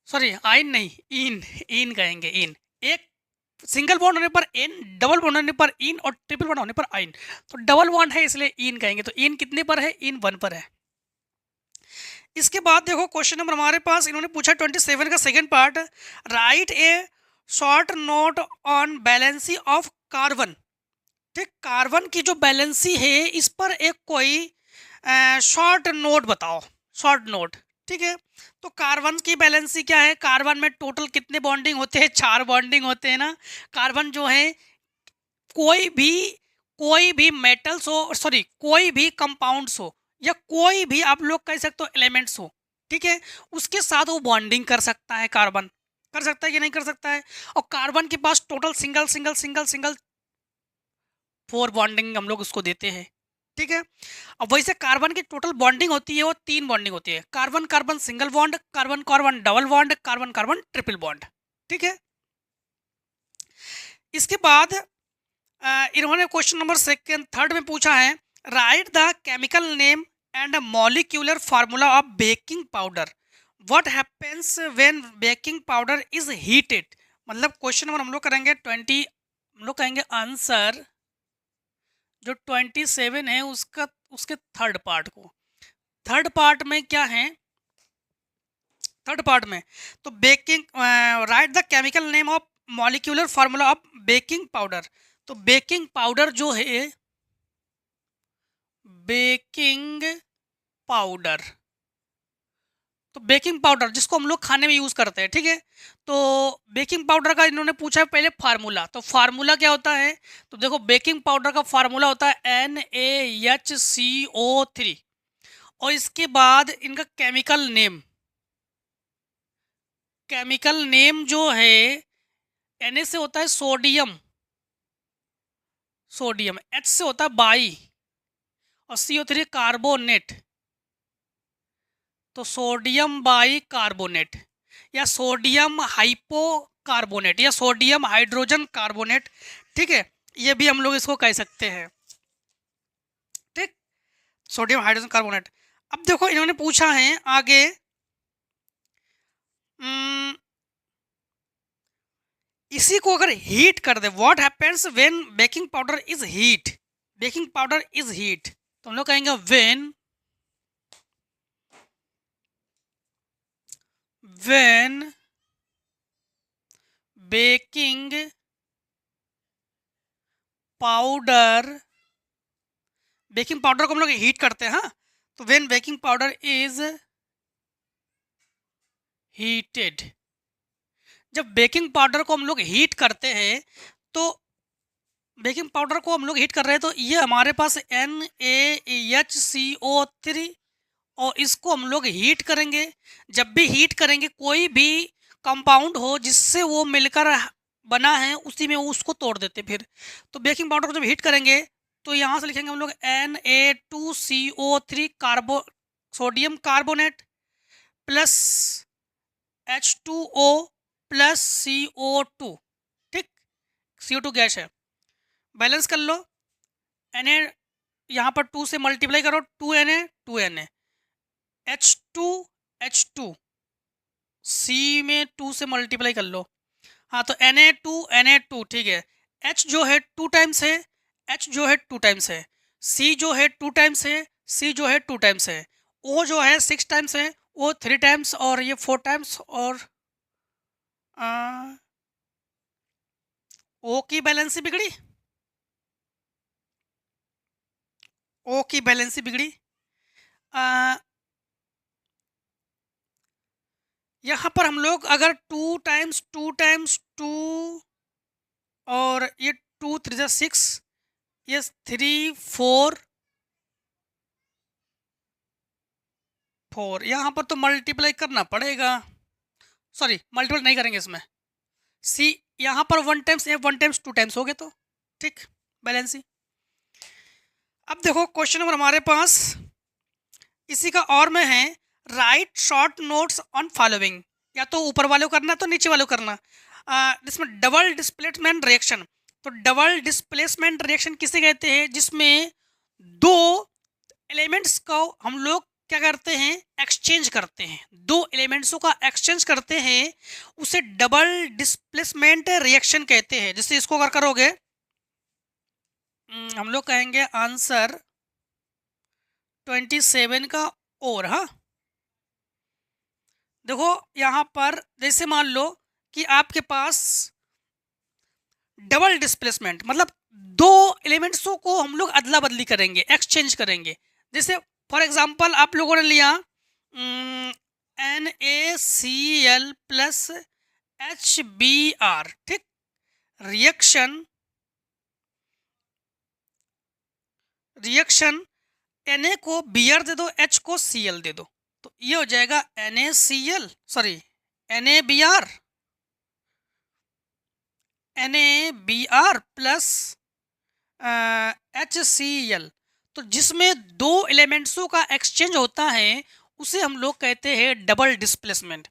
सॉरी आयन नहीं, इन कहेंगे, इन। एक सिंगल बॉन्ड होने पर N, डबल बॉन्ड होने पर इन, और ट्रिपल बॉन्ड होने पर आइन, तो डबल बॉन्ड है इसलिए इन कहेंगे। तो इन कितने पर है, इन 1 पर है। इसके बाद देखो क्वेश्चन नंबर हमारे पास इन्होंने पूछा 27 का second part, right A short note on valency of carbon. ठीक, कार्बन की जो बैलेंसी है इस पर एक कोई शॉर्ट नोट बताओ, शॉर्ट नोट। ठीक है, तो कार्बन की बैलेंसी क्या है, कार्बन में टोटल कितने बॉन्डिंग होते हैं, 4 बॉन्डिंग होते हैं ना। कार्बन जो है कोई भी मेटल्स हो, सॉरी कोई भी कंपाउंड्स हो, या कोई भी आप लोग कह सकते हो एलिमेंट्स हो, ठीक है, उसके साथ वो बॉन्डिंग कर सकता है, कार्बन कर सकता है कि नहीं कर सकता है। और कार्बन के पास total single single single single 4 bonding हम लोग उसको देते हैं। ठीक है, अब वैसे कार्बन की टोटल बॉन्डिंग होती है वो 3 बॉन्डिंग होती है, carbon carbon single bond, carbon carbon double bond, carbon carbon triple bond. ठीक है, इसके बाद इन्होंने क्वेश्चन नंबर सेकंड थर्ड में पूछा है, right the chemical name and molecular formula of baking powder, what happens when baking powder is heated. मतलब question number हम लोग करेंगे 20, हम लोग कहेंगे आंसर जो 27 है उसके थर्ड पार्ट को। थर्ड पार्ट में क्या है, थर्ड पार्ट में तो baking, right the chemical name of molecular formula of baking powder. तो बेकिंग पाउडर जो है, बेकिंग पाउडर, तो बेकिंग पाउडर जिसको हम लोग खाने में यूज करते हैं, ठीक है। तो बेकिंग पाउडर का इन्होंने पूछा है पहले फार्मूला, तो फार्मूला क्या होता है, तो देखो बेकिंग पाउडर का फार्मूला होता है NaHCO3, और इसके बाद इनका केमिकल नेम, केमिकल नेम जो है Na से होता है सोडियम, सोडियम, H से होता है बाई, और CO3 कार्बोनेट, तो सोडियम बाई कार्बोनेट या सोडियम हाइपोकार्बोनेट या सोडियम हाइड्रोजन कार्बोनेट, ठीक है, ये भी हम लोग इसको कह सकते हैं, ठीक, सोडियम हाइड्रोजन कार्बोनेट। अब देखो इन्होंने पूछा है आगे, इसी को अगर हीट कर दे, what happens when baking powder is heat, baking powder is heat, तो हम लोग कहेंगे when baking powder, baking powder को हम लोग हीट करते हैं, हाँ, तो when baking powder is heated, जब बेकिंग पाउडर को हम लोग हीट करते हैं, तो बेकिंग पाउडर को हम लोग हीट कर रहे हैं, तो ये हमारे पास NaHCO3, और इसको हम लोग हीट करेंगे। जब भी हीट करेंगे कोई भी कंपाउंड हो जिससे वो मिलकर बना है उसी में उसको तोड़ देते फिर। तो बेकिंग पाउडर को जब हीट करेंगे तो यहाँ से लिखेंगे हम लोग Na2CO3 sodium carbonate plus H2O plus CO2, ठीक, CO2 गैस है, बैलेंस कर लो, Na यहाँ पर 2 से मल्टीप्लाई करो, 2Na H2 C में 2 से मल्टीप्लाई कर लो, हाँ, तो Na2 ठीक है, H जो है 2 टाइम्स है, H जो है 2 टाइम्स है, C जो है 2 टाइम्स है, C जो है 2 टाइम्स है, O जो है 6 टाइम्स है, O 3 टाइम्स, और ये 4 टाइम्स, और O की बैलेंस बिगड़ी, O की बैलेंस बिगड़ी, यहाँ पर हम लोग अगर 2 टाइम्स 2 और ये 2 3 6, ये 3 4 यहाँ पर तो मल्टीप्लाई करना पड़ेगा, सॉरी मल्टीप्लाई नहीं करेंगे इसमें, सी यहाँ पर 1 टाइम्स 2 टाइम्स हो गए, तो ठीक, बैलेंस ही। अब देखो क्वेश्चन नंबर हमारे पास इसी का और में है, right short notes on following, या तो ऊपर वाले करना तो नीचे वाले करना, जिसमें डबल डिस्प्लेसमेंट रिएक्शन। तो डबल डिस्प्लेसमेंट रिएक्शन किसे कहते हैं, जिसमें दो एलिमेंट्स को हम लोग क्या करते हैं, एक्सचेंज करते हैं, दो एलिमेंट्सों का एक्सचेंज करते हैं, उसे डबल डिस्प्लेसमेंट रिएक्शन कहते हैं। जैसे इसको अगर करोगे हम लोग कहेंगे आंसर 27 का, और हाँ देखो यहाँ पर जैसे मान लो कि आपके पास डबल डिस्प्लेसमेंट मतलब दो एलिमेंट्सों को हम लोग अदला बदली करेंगे, एक्सचेंज करेंगे। जैसे फॉर एग्जांपल आप लोगों ने लिया NaCl प्लस HBr, ठीक, रिएक्शन Na को Br दे दो, H को Cl दे दो, तो ये हो जाएगा NaCl, sorry NaBr plus HCl। तो जिसमें दो एलिमेंट्सों का एक्सचेंज होता है उसे हम लोग कहते हैं डबल डिस्प्लेसमेंट।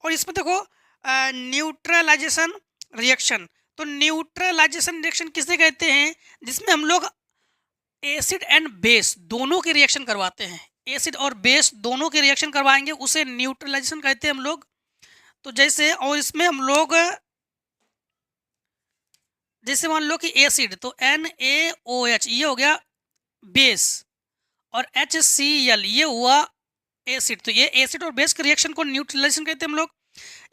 और इसमें देखो न्यूट्रलाइजेशन रिएक्शन, तो न्यूट्रलाइजेशन रिएक्शन किसे कहते हैं? जिसमें हम लोग एसिड एंड बेस दोनों के रिएक्शन करवाते हैं, एसिड और बेस दोनों के रिएक्शन करवाएंगे, उसे न्यूट्रलाइजेशन कहते हैं हम लोग। तो जैसे, और इसमें हम लोग जैसे मान लो कि एसिड, तो NaOH ये हो गया बेस, और HCl ये हुआ एसिड। तो ये एसिड और बेस के रिएक्शन को न्यूट्रलाइजेशन कहते हैं हम लोग।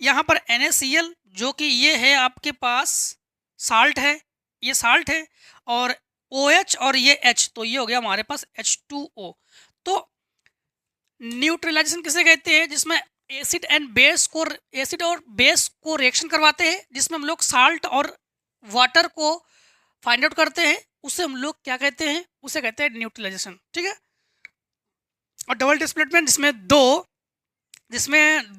यहाँ पर NaCl जो कि ये है आपके पास साल्ट है, ये साल्ट है, और OH और ये H, तो ये हो गया हमारे पास H2O। तो न्यूट्रलाइजेशन किसे कहते हैं? जिसमें एसिड एंड बेस को, एसिड और बेस को रिएक्शन करवाते हैं, जिसमें हम लोग साल्ट और वाटर को फाइंड आउट करते हैं, उसे हम लोग क्या कहते हैं? उसे कहते हैं न्यूट्रलाइजेशन। ठीक है। और डबल डिस्प्लेसमेंट जिसमें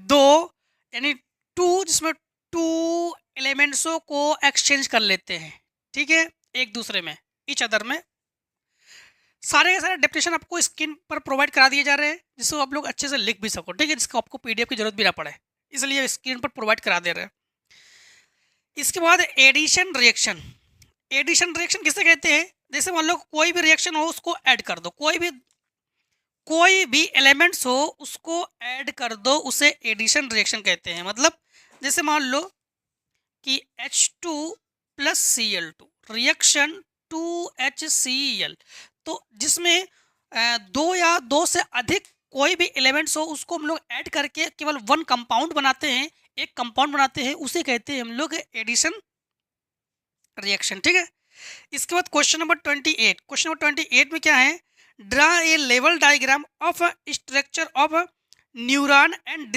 दो यानी टू, जिसमें टू एलिमेंट्सों को एक्सचेंज कर लेते हैं, ठीक है, एक दूसरे में, ईच अदर में। सारे के सारे डेफिनेशन आपको स्क्रीन पर प्रोवाइड करा दिए जा रहे हैं, जिसको आप लोग अच्छे से लिख भी सको, ठीक है, जिसको आपको PDF की जरूरत भी ना पड़े, इसलिए स्क्रीन पर प्रोवाइड करा दे रहे हैं। इसके बाद एडिशन रिएक्शन। एडिशन रिएक्शन किसे कहते हैं? जैसे मान लो कोई भी रिएक्शन हो, उसको ऐड कर दो, कोई भी एलिमेंट्स हो उसको ऐड कर दो, उसे एडिशन रिएक्शन कहते हैं। मतलब जैसे मान लो कि H2 + Cl2 रिएक्शन 2HCl, तो जिसमें दो या दो से अधिक कोई भी एलिमेंट्स हो, उसको हम लोग ऐड करके केवल वन कंपाउंड बनाते हैं, एक कंपाउंड बनाते हैं, उसे कहते हैं हम लोग एडिशन रिएक्शन। ठीक है। इसके बाद क्वेश्चन नंबर 28। क्वेश्चन नंबर 28 में क्या है? Draw a level diagram of structure of neuron and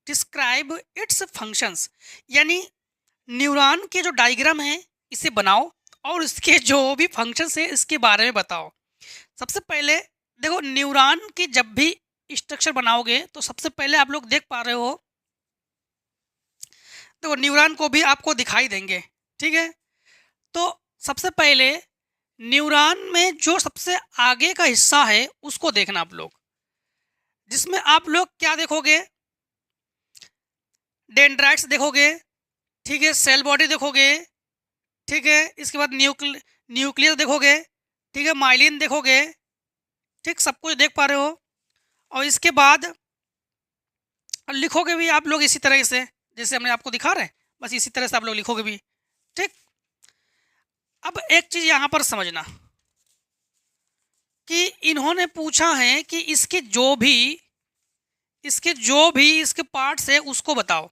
describe it's functions. यानी न्यूरॉन के जो डायग्राम है इसे बनाओ और इसके जो भी फंक्शंस है इसके बारे में बताओ। सबसे पहले देखो, न्यूरॉन की जब भी स्ट्रक्चर बनाओगे तो सबसे पहले आप लोग देख पा रहे हो, देखो न्यूरॉन को भी आपको दिखाई देंगे, ठीक है। तो सबसे पहले न्यूरॉन में जो सबसे आगे का हिस्सा है उसको देखना आप लोग, जिसमें आप लोग क्या देखोगे? डेंड्राइट्स देखोगे, ठीक है, सेल बॉडी देखोगे, ठीक है, इसके बाद न्यूक्लियस देखोगे, ठीक है, माइलिन देखोगे, ठीक, सब कुछ देख पा रहे हो। और इसके बाद लिखोगे भी आप लोग इसी तरह से, जैसे हमने आपको दिखा रहे हैं, बस इसी तरह से आप लोग लिखोगे भी, ठीक। अब एक चीज यहां पर समझना कि इन्होंने पूछा है कि इसके जो भी इसके पार्ट्स है उसको बताओ।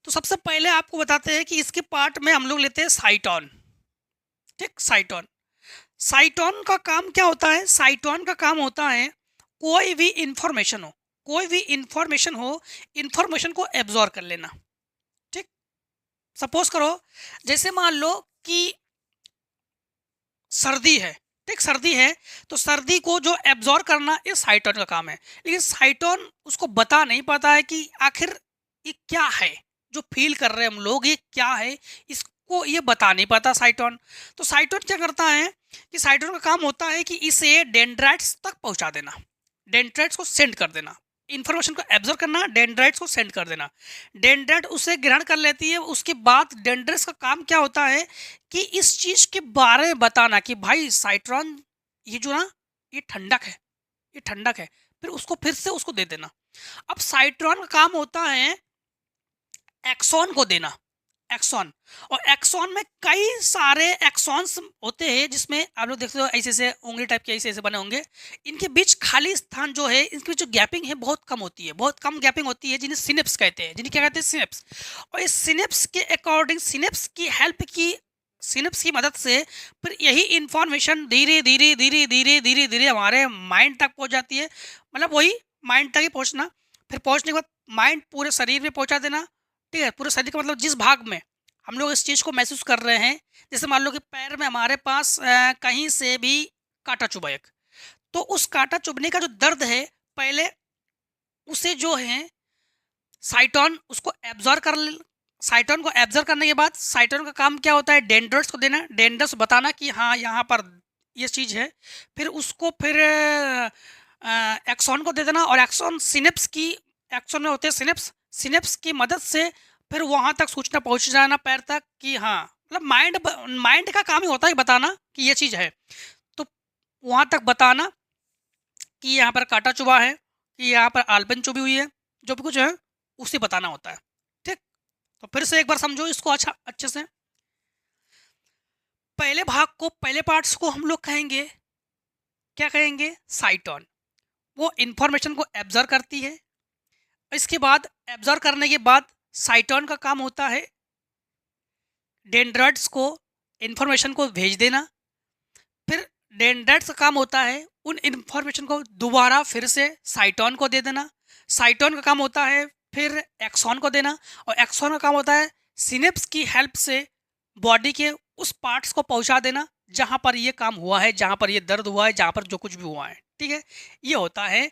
तो सबसे पहले आपको बताते हैं कि इसके पार्ट में हम लोग लेते हैं साइटोन, ठीक, साइटोन। साइटोन का काम क्या होता है? साइटोन का काम होता है कोई भी इंफॉर्मेशन हो, इंफॉर्मेशन को एब्जॉर्ब कर लेना, ठीक। सपोज करो, जैसे मान लो कि सर्दी है, ठीक, सर्दी है, तो सर्दी को जो एब्जॉर्ब करना ये साइटोन का काम है। लेकिन साइटोन उसको बता नहीं पाता है कि आखिर ये क्या है, जो फील कर रहे हैं हम लोग, ये क्या है, इसको ये बता नहीं पाता साइटोन। तो साइटोन क्या करता है कि साइटोन का काम होता है कि इसे डेंड्राइट्स तक पहुंचा देना, डेंड्राइट्स को सेंड कर देना, इंफॉर्मेशन को एब्जॉर्ब करना, डेंड्राइट्स को सेंड कर देना। डेंड्राइट उसे ग्रहण कर लेती है। उसके बाद डेंड्राइट्स का काम क्या होता है कि इस चीज के बारे में बताना कि भाई साइट्रॉन ये जो ना ये ठंडक है, ये ठंडक है, फिर उसको फिर से उसको दे देना। अब साइट्रॉन का काम होता है एक्सॉन को देना, एक्सॉन, और एक्सॉन में कई सारे एक्सॉन्स होते हैं, जिसमें आप लोग देखते हो ऐसे ऐसे उंगली टाइप के ऐसे ऐसे बने होंगे। इनके बीच खाली स्थान जो है, इनके बीच जो गैपिंग है बहुत कम होती है, बहुत कम गैपिंग होती है, जिन्हें सिनेप्स कहते हैं, जिन्हें क्या कहते हैं? सिनेप्स। और इस सिनेप्स के अकॉर्डिंग, सिनेप्स की मदद से फिर यही इंफॉर्मेशन धीरे धीरे धीरे धीरे धीरे धीरे हमारे माइंड तक पहुंच जाती है। मतलब वही माइंड तक ही पहुंचना, फिर पहुंचने के बाद माइंड पूरे शरीर में पहुंचा देना, ठीक है। पूरे शरीर का मतलब जिस भाग में हम लोग इस चीज़ को महसूस कर रहे हैं, जैसे मान लो कि पैर में हमारे पास कहीं से भी कांटा चुभा एक, तो उस कांटा चुभने का जो दर्द है, पहले उसे जो है साइटोन उसको एब्जॉर्ब कर ले। साइटोन को एब्जॉर्ब करने के बाद साइटोन का काम क्या होता है? डेंड्राइट्स को देना, डेंड्राइट्स बताना कि हाँ यहाँ पर ये चीज़ है, फिर उसको फिर एक्सॉन को दे देना, और एक्सॉन एक्सॉन में होते हैं सिनेप्स की मदद से फिर वहाँ तक सूचना पहुँच जाना पैर तक कि हाँ मतलब माइंड का काम ही होता है बताना कि ये चीज़ है, तो वहाँ तक बताना कि यहाँ पर कांटा चुभा है, कि यहाँ पर आलपन चुभी हुई है, जो भी कुछ है उसे बताना होता है। ठीक, तो फिर से एक बार समझो इसको अच्छा अच्छे से। पहले भाग को, पहले पार्ट्स को हम लोग कहेंगे, क्या कहेंगे, साइटोन। वो इंफॉर्मेशन को एब्जर्व करती है। इसके बाद एब्जर्व करने के बाद साइटोन का काम होता है डेंड्राइट्स को इंफॉर्मेशन को भेज देना। फिर डेंड्राइट्स का काम होता है उन इंफॉर्मेशन को दोबारा फिर से साइटोन को दे देना। साइटोन का काम होता है फिर एक्सॉन को देना, और एक्सॉन का काम होता है सिनेप्स की हेल्प से बॉडी के उस पार्ट्स को पहुंचा देना जहां पर ये काम हुआ है, जहां पर ये दर्द हुआ है, जहां पर जो कुछ भी हुआ है। ठीक है, ये होता है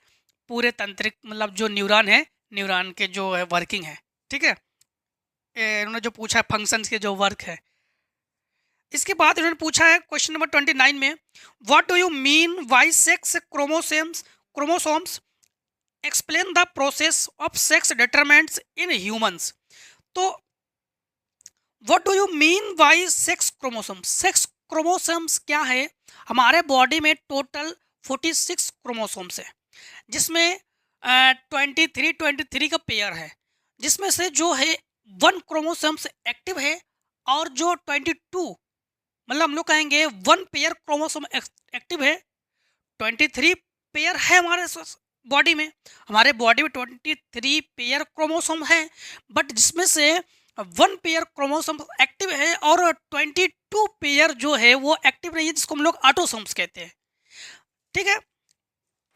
पूरे तंत्रिक, मतलब जो न्यूरॉन है, न्यूरॉन के जो है वर्किंग है। ठीक है, इन्होंने जो पूछा है फंक्शंस के जो वर्क है। इसके बाद इन्होंने पूछा है क्वेश्चन नंबर 29 में, what do you mean by sex chromosomes explain the process of sex determinants in humans. तो what do you mean by sex chromosomes, sex chromosomes क्या है। हमारे बॉडी में टोटल 46 क्रोमोसोम्स है, जिसमें 23 का पेयर है, जिसमें से जो है 1 क्रोमोसोम्स एक्टिव है, और जो 22, मतलब हम लोग कहेंगे 1 पेयर क्रोमोसोम एक्टिव है, 23 पेयर है हमारे बॉडी में। हमारे बॉडी में 23 पेयर क्रोमोसोम है, बट जिसमें से 1 पेयर क्रोमोसोम एक्टिव है और 22 पेयर जो है वो एक्टिव नहीं है, जिसको हम लोग ऑटोसोम्स कहते हैं। ठीक है,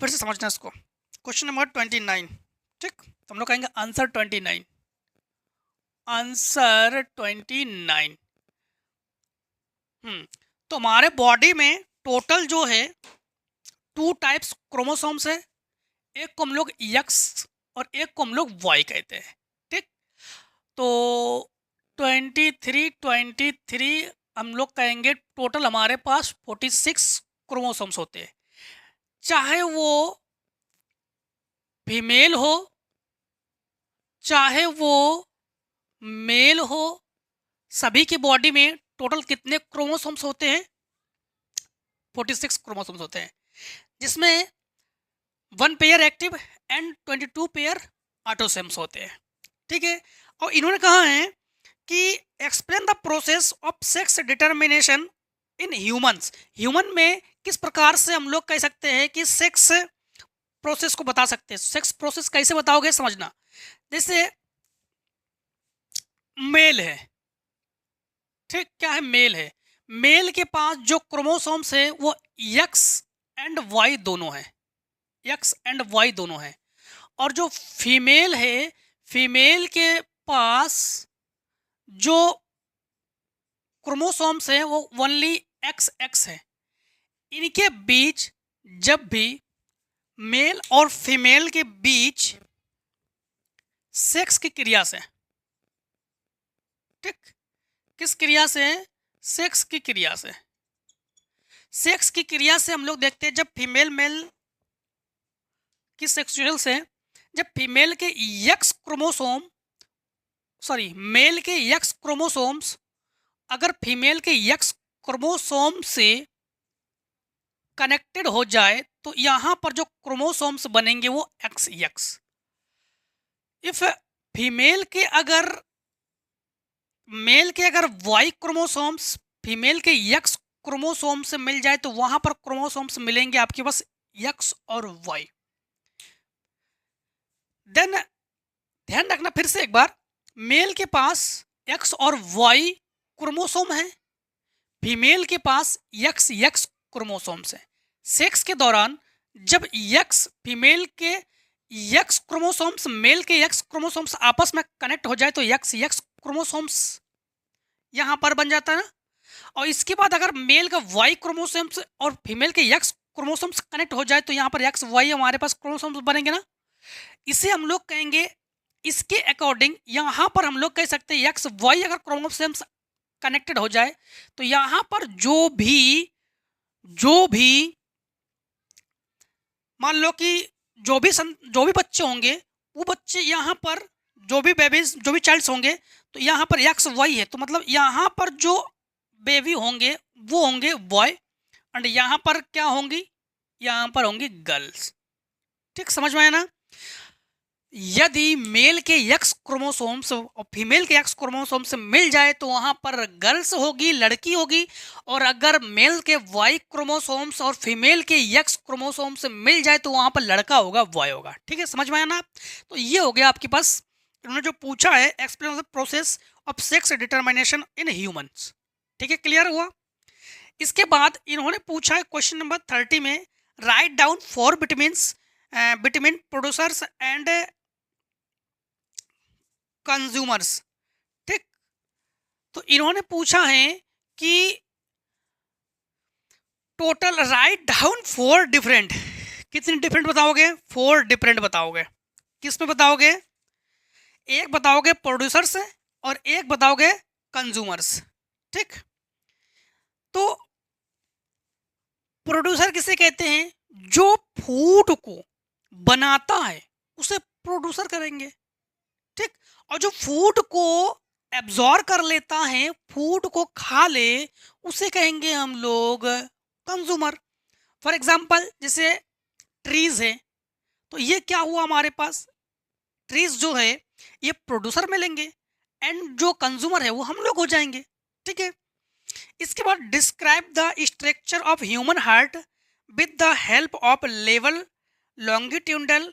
फिर से समझना इसको। क्वेश्चन नंबर 29, ठीक, तो हम लोग कहेंगे आंसर 29, आंसर 29। तो हमारे बॉडी में टोटल जो है 2 टाइप्स क्रोमोसोम्स है, एक को हम लोग एक्स और एक को हम लोग वाई कहते हैं। ठीक, तो 23 हम लोग कहेंगे टोटल हमारे पास 46 क्रोमोसोम्स होते हैं, चाहे वो फीमेल हो चाहे वो मेल हो, सभी की बॉडी में टोटल कितने क्रोमोसोम्स होते हैं, 46 क्रोमोसोम्स होते हैं, जिसमें 1 pair active and 22 pair autosomes होते हैं। ठीक है, और इन्होंने कहा है कि explain the process of sex determination in humans. Human में किस प्रकार से हम लोग कह सकते हैं कि सेक्स प्रोसेस को बता सकते हैं। सेक्स प्रोसेस कैसे बताओगे, समझना। जैसे मेल है, ठीक, क्या है, मेल है, मेल के पास जो क्रोमोसोम्स है वो एक्स एंड वाई दोनों है, एक्स एंड वाई दोनों है। और जो फीमेल है, फीमेल के पास जो क्रोमोसोम्स है वो ओनली एक्स एक्स है। इनके बीच जब भी मेल और फीमेल के बीच सेक्स की क्रिया से, ठीक, किस क्रिया से, सेक्स की क्रिया से, सेक्स की क्रिया से हम लोग देखते हैं जब फीमेल मेल की सेक्सुअल से, जब फीमेल के एक्स क्रोमोसोम, सॉरी, मेल के एक्स क्रोमोसोम्स अगर फीमेल के एक्स क्रोमोसोम से कनेक्टेड हो जाए तो यहां पर जो क्रोमोसोम्स बनेंगे वो एक्स एक्स। इफ फीमेल के अगर, मेल के अगर वाई क्रोमोसोम्स फीमेल के एक्स क्रोमोसोम से मिल जाए तो वहां पर क्रोमोसोम्स मिलेंगे आपके पास एक्स और वाई। देन ध्यान रखना फिर से एक बार, मेल के पास एक्स और वाई क्रोमोसोम है, फीमेल के पास एक्स एक्स क्रोमोसोम्स है। सेक्स के दौरान जब एक्स फीमेल के एक्स क्रोमोसोम्स मेल के एक्स क्रोमोसोम्स आपस में कनेक्ट हो जाए तो एक्स एक्स क्रोमोसोम्स यहां पर बन जाता है ना। और इसके बाद अगर मेल का वाई क्रोमोसोम्स और फीमेल के एक्स क्रोमोसोम्स कनेक्ट हो जाए तो यहां पर एक्स वाई हमारे पास क्रोमोसोम्स बनेंगे ना। इसे हम लोग कहेंगे, इसके अकॉर्डिंग यहां पर हम लोग कह सकते हैं एक्स वाई अगर क्रोमोसोम्स कनेक्टेड हो जाए तो यहां पर जो भी मान लो कि जो भी बच्चे होंगे वो बच्चे यहां पर जो भी बेबीज जो भी चाइल्ड्स होंगे तो यहाँ पर एक्स वाई है, तो मतलब यहाँ पर जो बेबी होंगे वो होंगे बॉय एंड यहाँ पर क्या होंगी, यहाँ पर होंगी गर्ल्स। ठीक, समझ में आया ना। यदि मेल के एक्स क्रोमोसोम्स और फीमेल के एक्स क्रोमोसोम्स मिल जाए तो वहां पर गर्ल्स होगी, लड़की होगी, और अगर मेल के वाई क्रोमोसोम्स और फीमेल के एक्स क्रोमोसोम्स मिल जाए तो वहां पर लड़का होगा, बॉय होगा। ठीक है, समझ में आया ना। तो ये हो गया आपके पास, इन्होंने जो पूछा है explain the process of sex determination in humans. ठीक है, क्लियर हुआ। इसके बाद इन्होंने पूछा है क्वेश्चन नंबर 30 में, write down 4 vitamin producers and consumers. ठीक, तो इन्होंने पूछा है कि टोटल राइट डाउन 4 डिफरेंट, कितने डिफरेंट बताओगे, 4 डिफरेंट बताओगे। किस में बताओगे, एक बताओगे प्रोड्यूसर्स और एक बताओगे कंज्यूमर्स। ठीक, तो प्रोड्यूसर किसे कहते हैं, जो फूड को बनाता है उसे प्रोड्यूसर करेंगे। ठीक, और जो फूड को एब्जॉर्ब कर लेता है, फूड को खा ले, उसे कहेंगे हम लोग कंज्यूमर। फॉर एग्जांपल जैसे ट्रीज है, तो ये क्या हुआ हमारे पास, ट्रीज जो है ये प्रोड्यूसर में लेंगे एंड जो कंज्यूमर है वो हम लोग हो जाएंगे। ठीक है, इसके बाद describe the structure of human heart with the help of level longitudinal,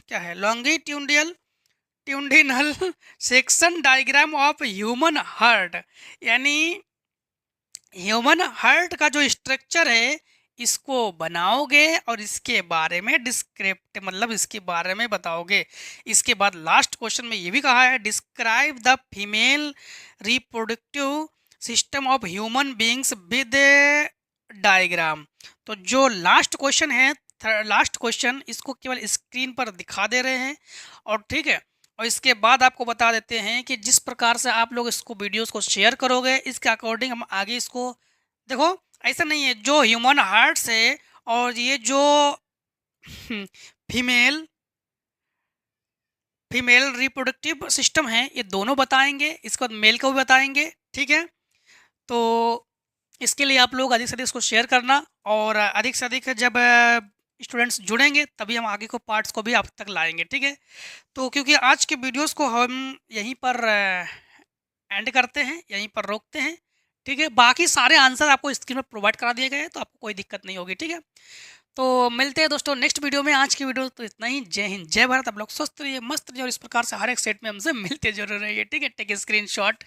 क्या है लॉन्गिट्यूडल ट्यूडिनल section diagram of human heart, यानी ह्यूमन हार्ट का जो स्ट्रक्चर है इसको बनाओगे और इसके बारे में डिस्क्रिप्ट मतलब इसके बारे में बताओगे। इसके बाद लास्ट क्वेश्चन में ये भी कहा है, describe the female reproductive system of human beings with diagram. तो जो लास्ट क्वेश्चन है, लास्ट क्वेश्चन, इसको केवल स्क्रीन पर दिखा दे रहे हैं और ठीक है, और इसके बाद आपको बता देते हैं कि जिस प्रकार से आप लोग इसको वीडियोस को शेयर करोगे इसके अकॉर्डिंग हम आगे इसको, देखो ऐसा नहीं है, जो ह्यूमन हार्ट से और ये जो फीमेल रिप्रोडक्टिव सिस्टम है ये दोनों बताएंगे, इसके बाद मेल को भी बताएंगे। ठीक है, तो इसके लिए आप लोग अधिक से अधिक इसको शेयर करना और अधिक से अधिक जब स्टूडेंट्स जुड़ेंगे तभी हम आगे को पार्ट्स को भी आप तक लाएंगे। ठीक है, तो क्योंकि आज के वीडियोस को हम यहीं पर एंड करते हैं, यहीं पर रोकते हैं। ठीक है, बाकी सारे आंसर आपको स्क्रीन पर प्रोवाइड करा दिए गए हैं तो आपको कोई दिक्कत नहीं होगी। ठीक है, तो मिलते हैं दोस्तों नेक्स्ट वीडियो में। आज की वीडियो तो इतना ही। जय हिंद, जय भारत। आप लोग स्वस्थ रहिए, मस्त रहिए और इस प्रकार से हर एक सेट में हमसे मिलते जरूर रहिए। ठीक है, टेक स्क्रीन शॉट।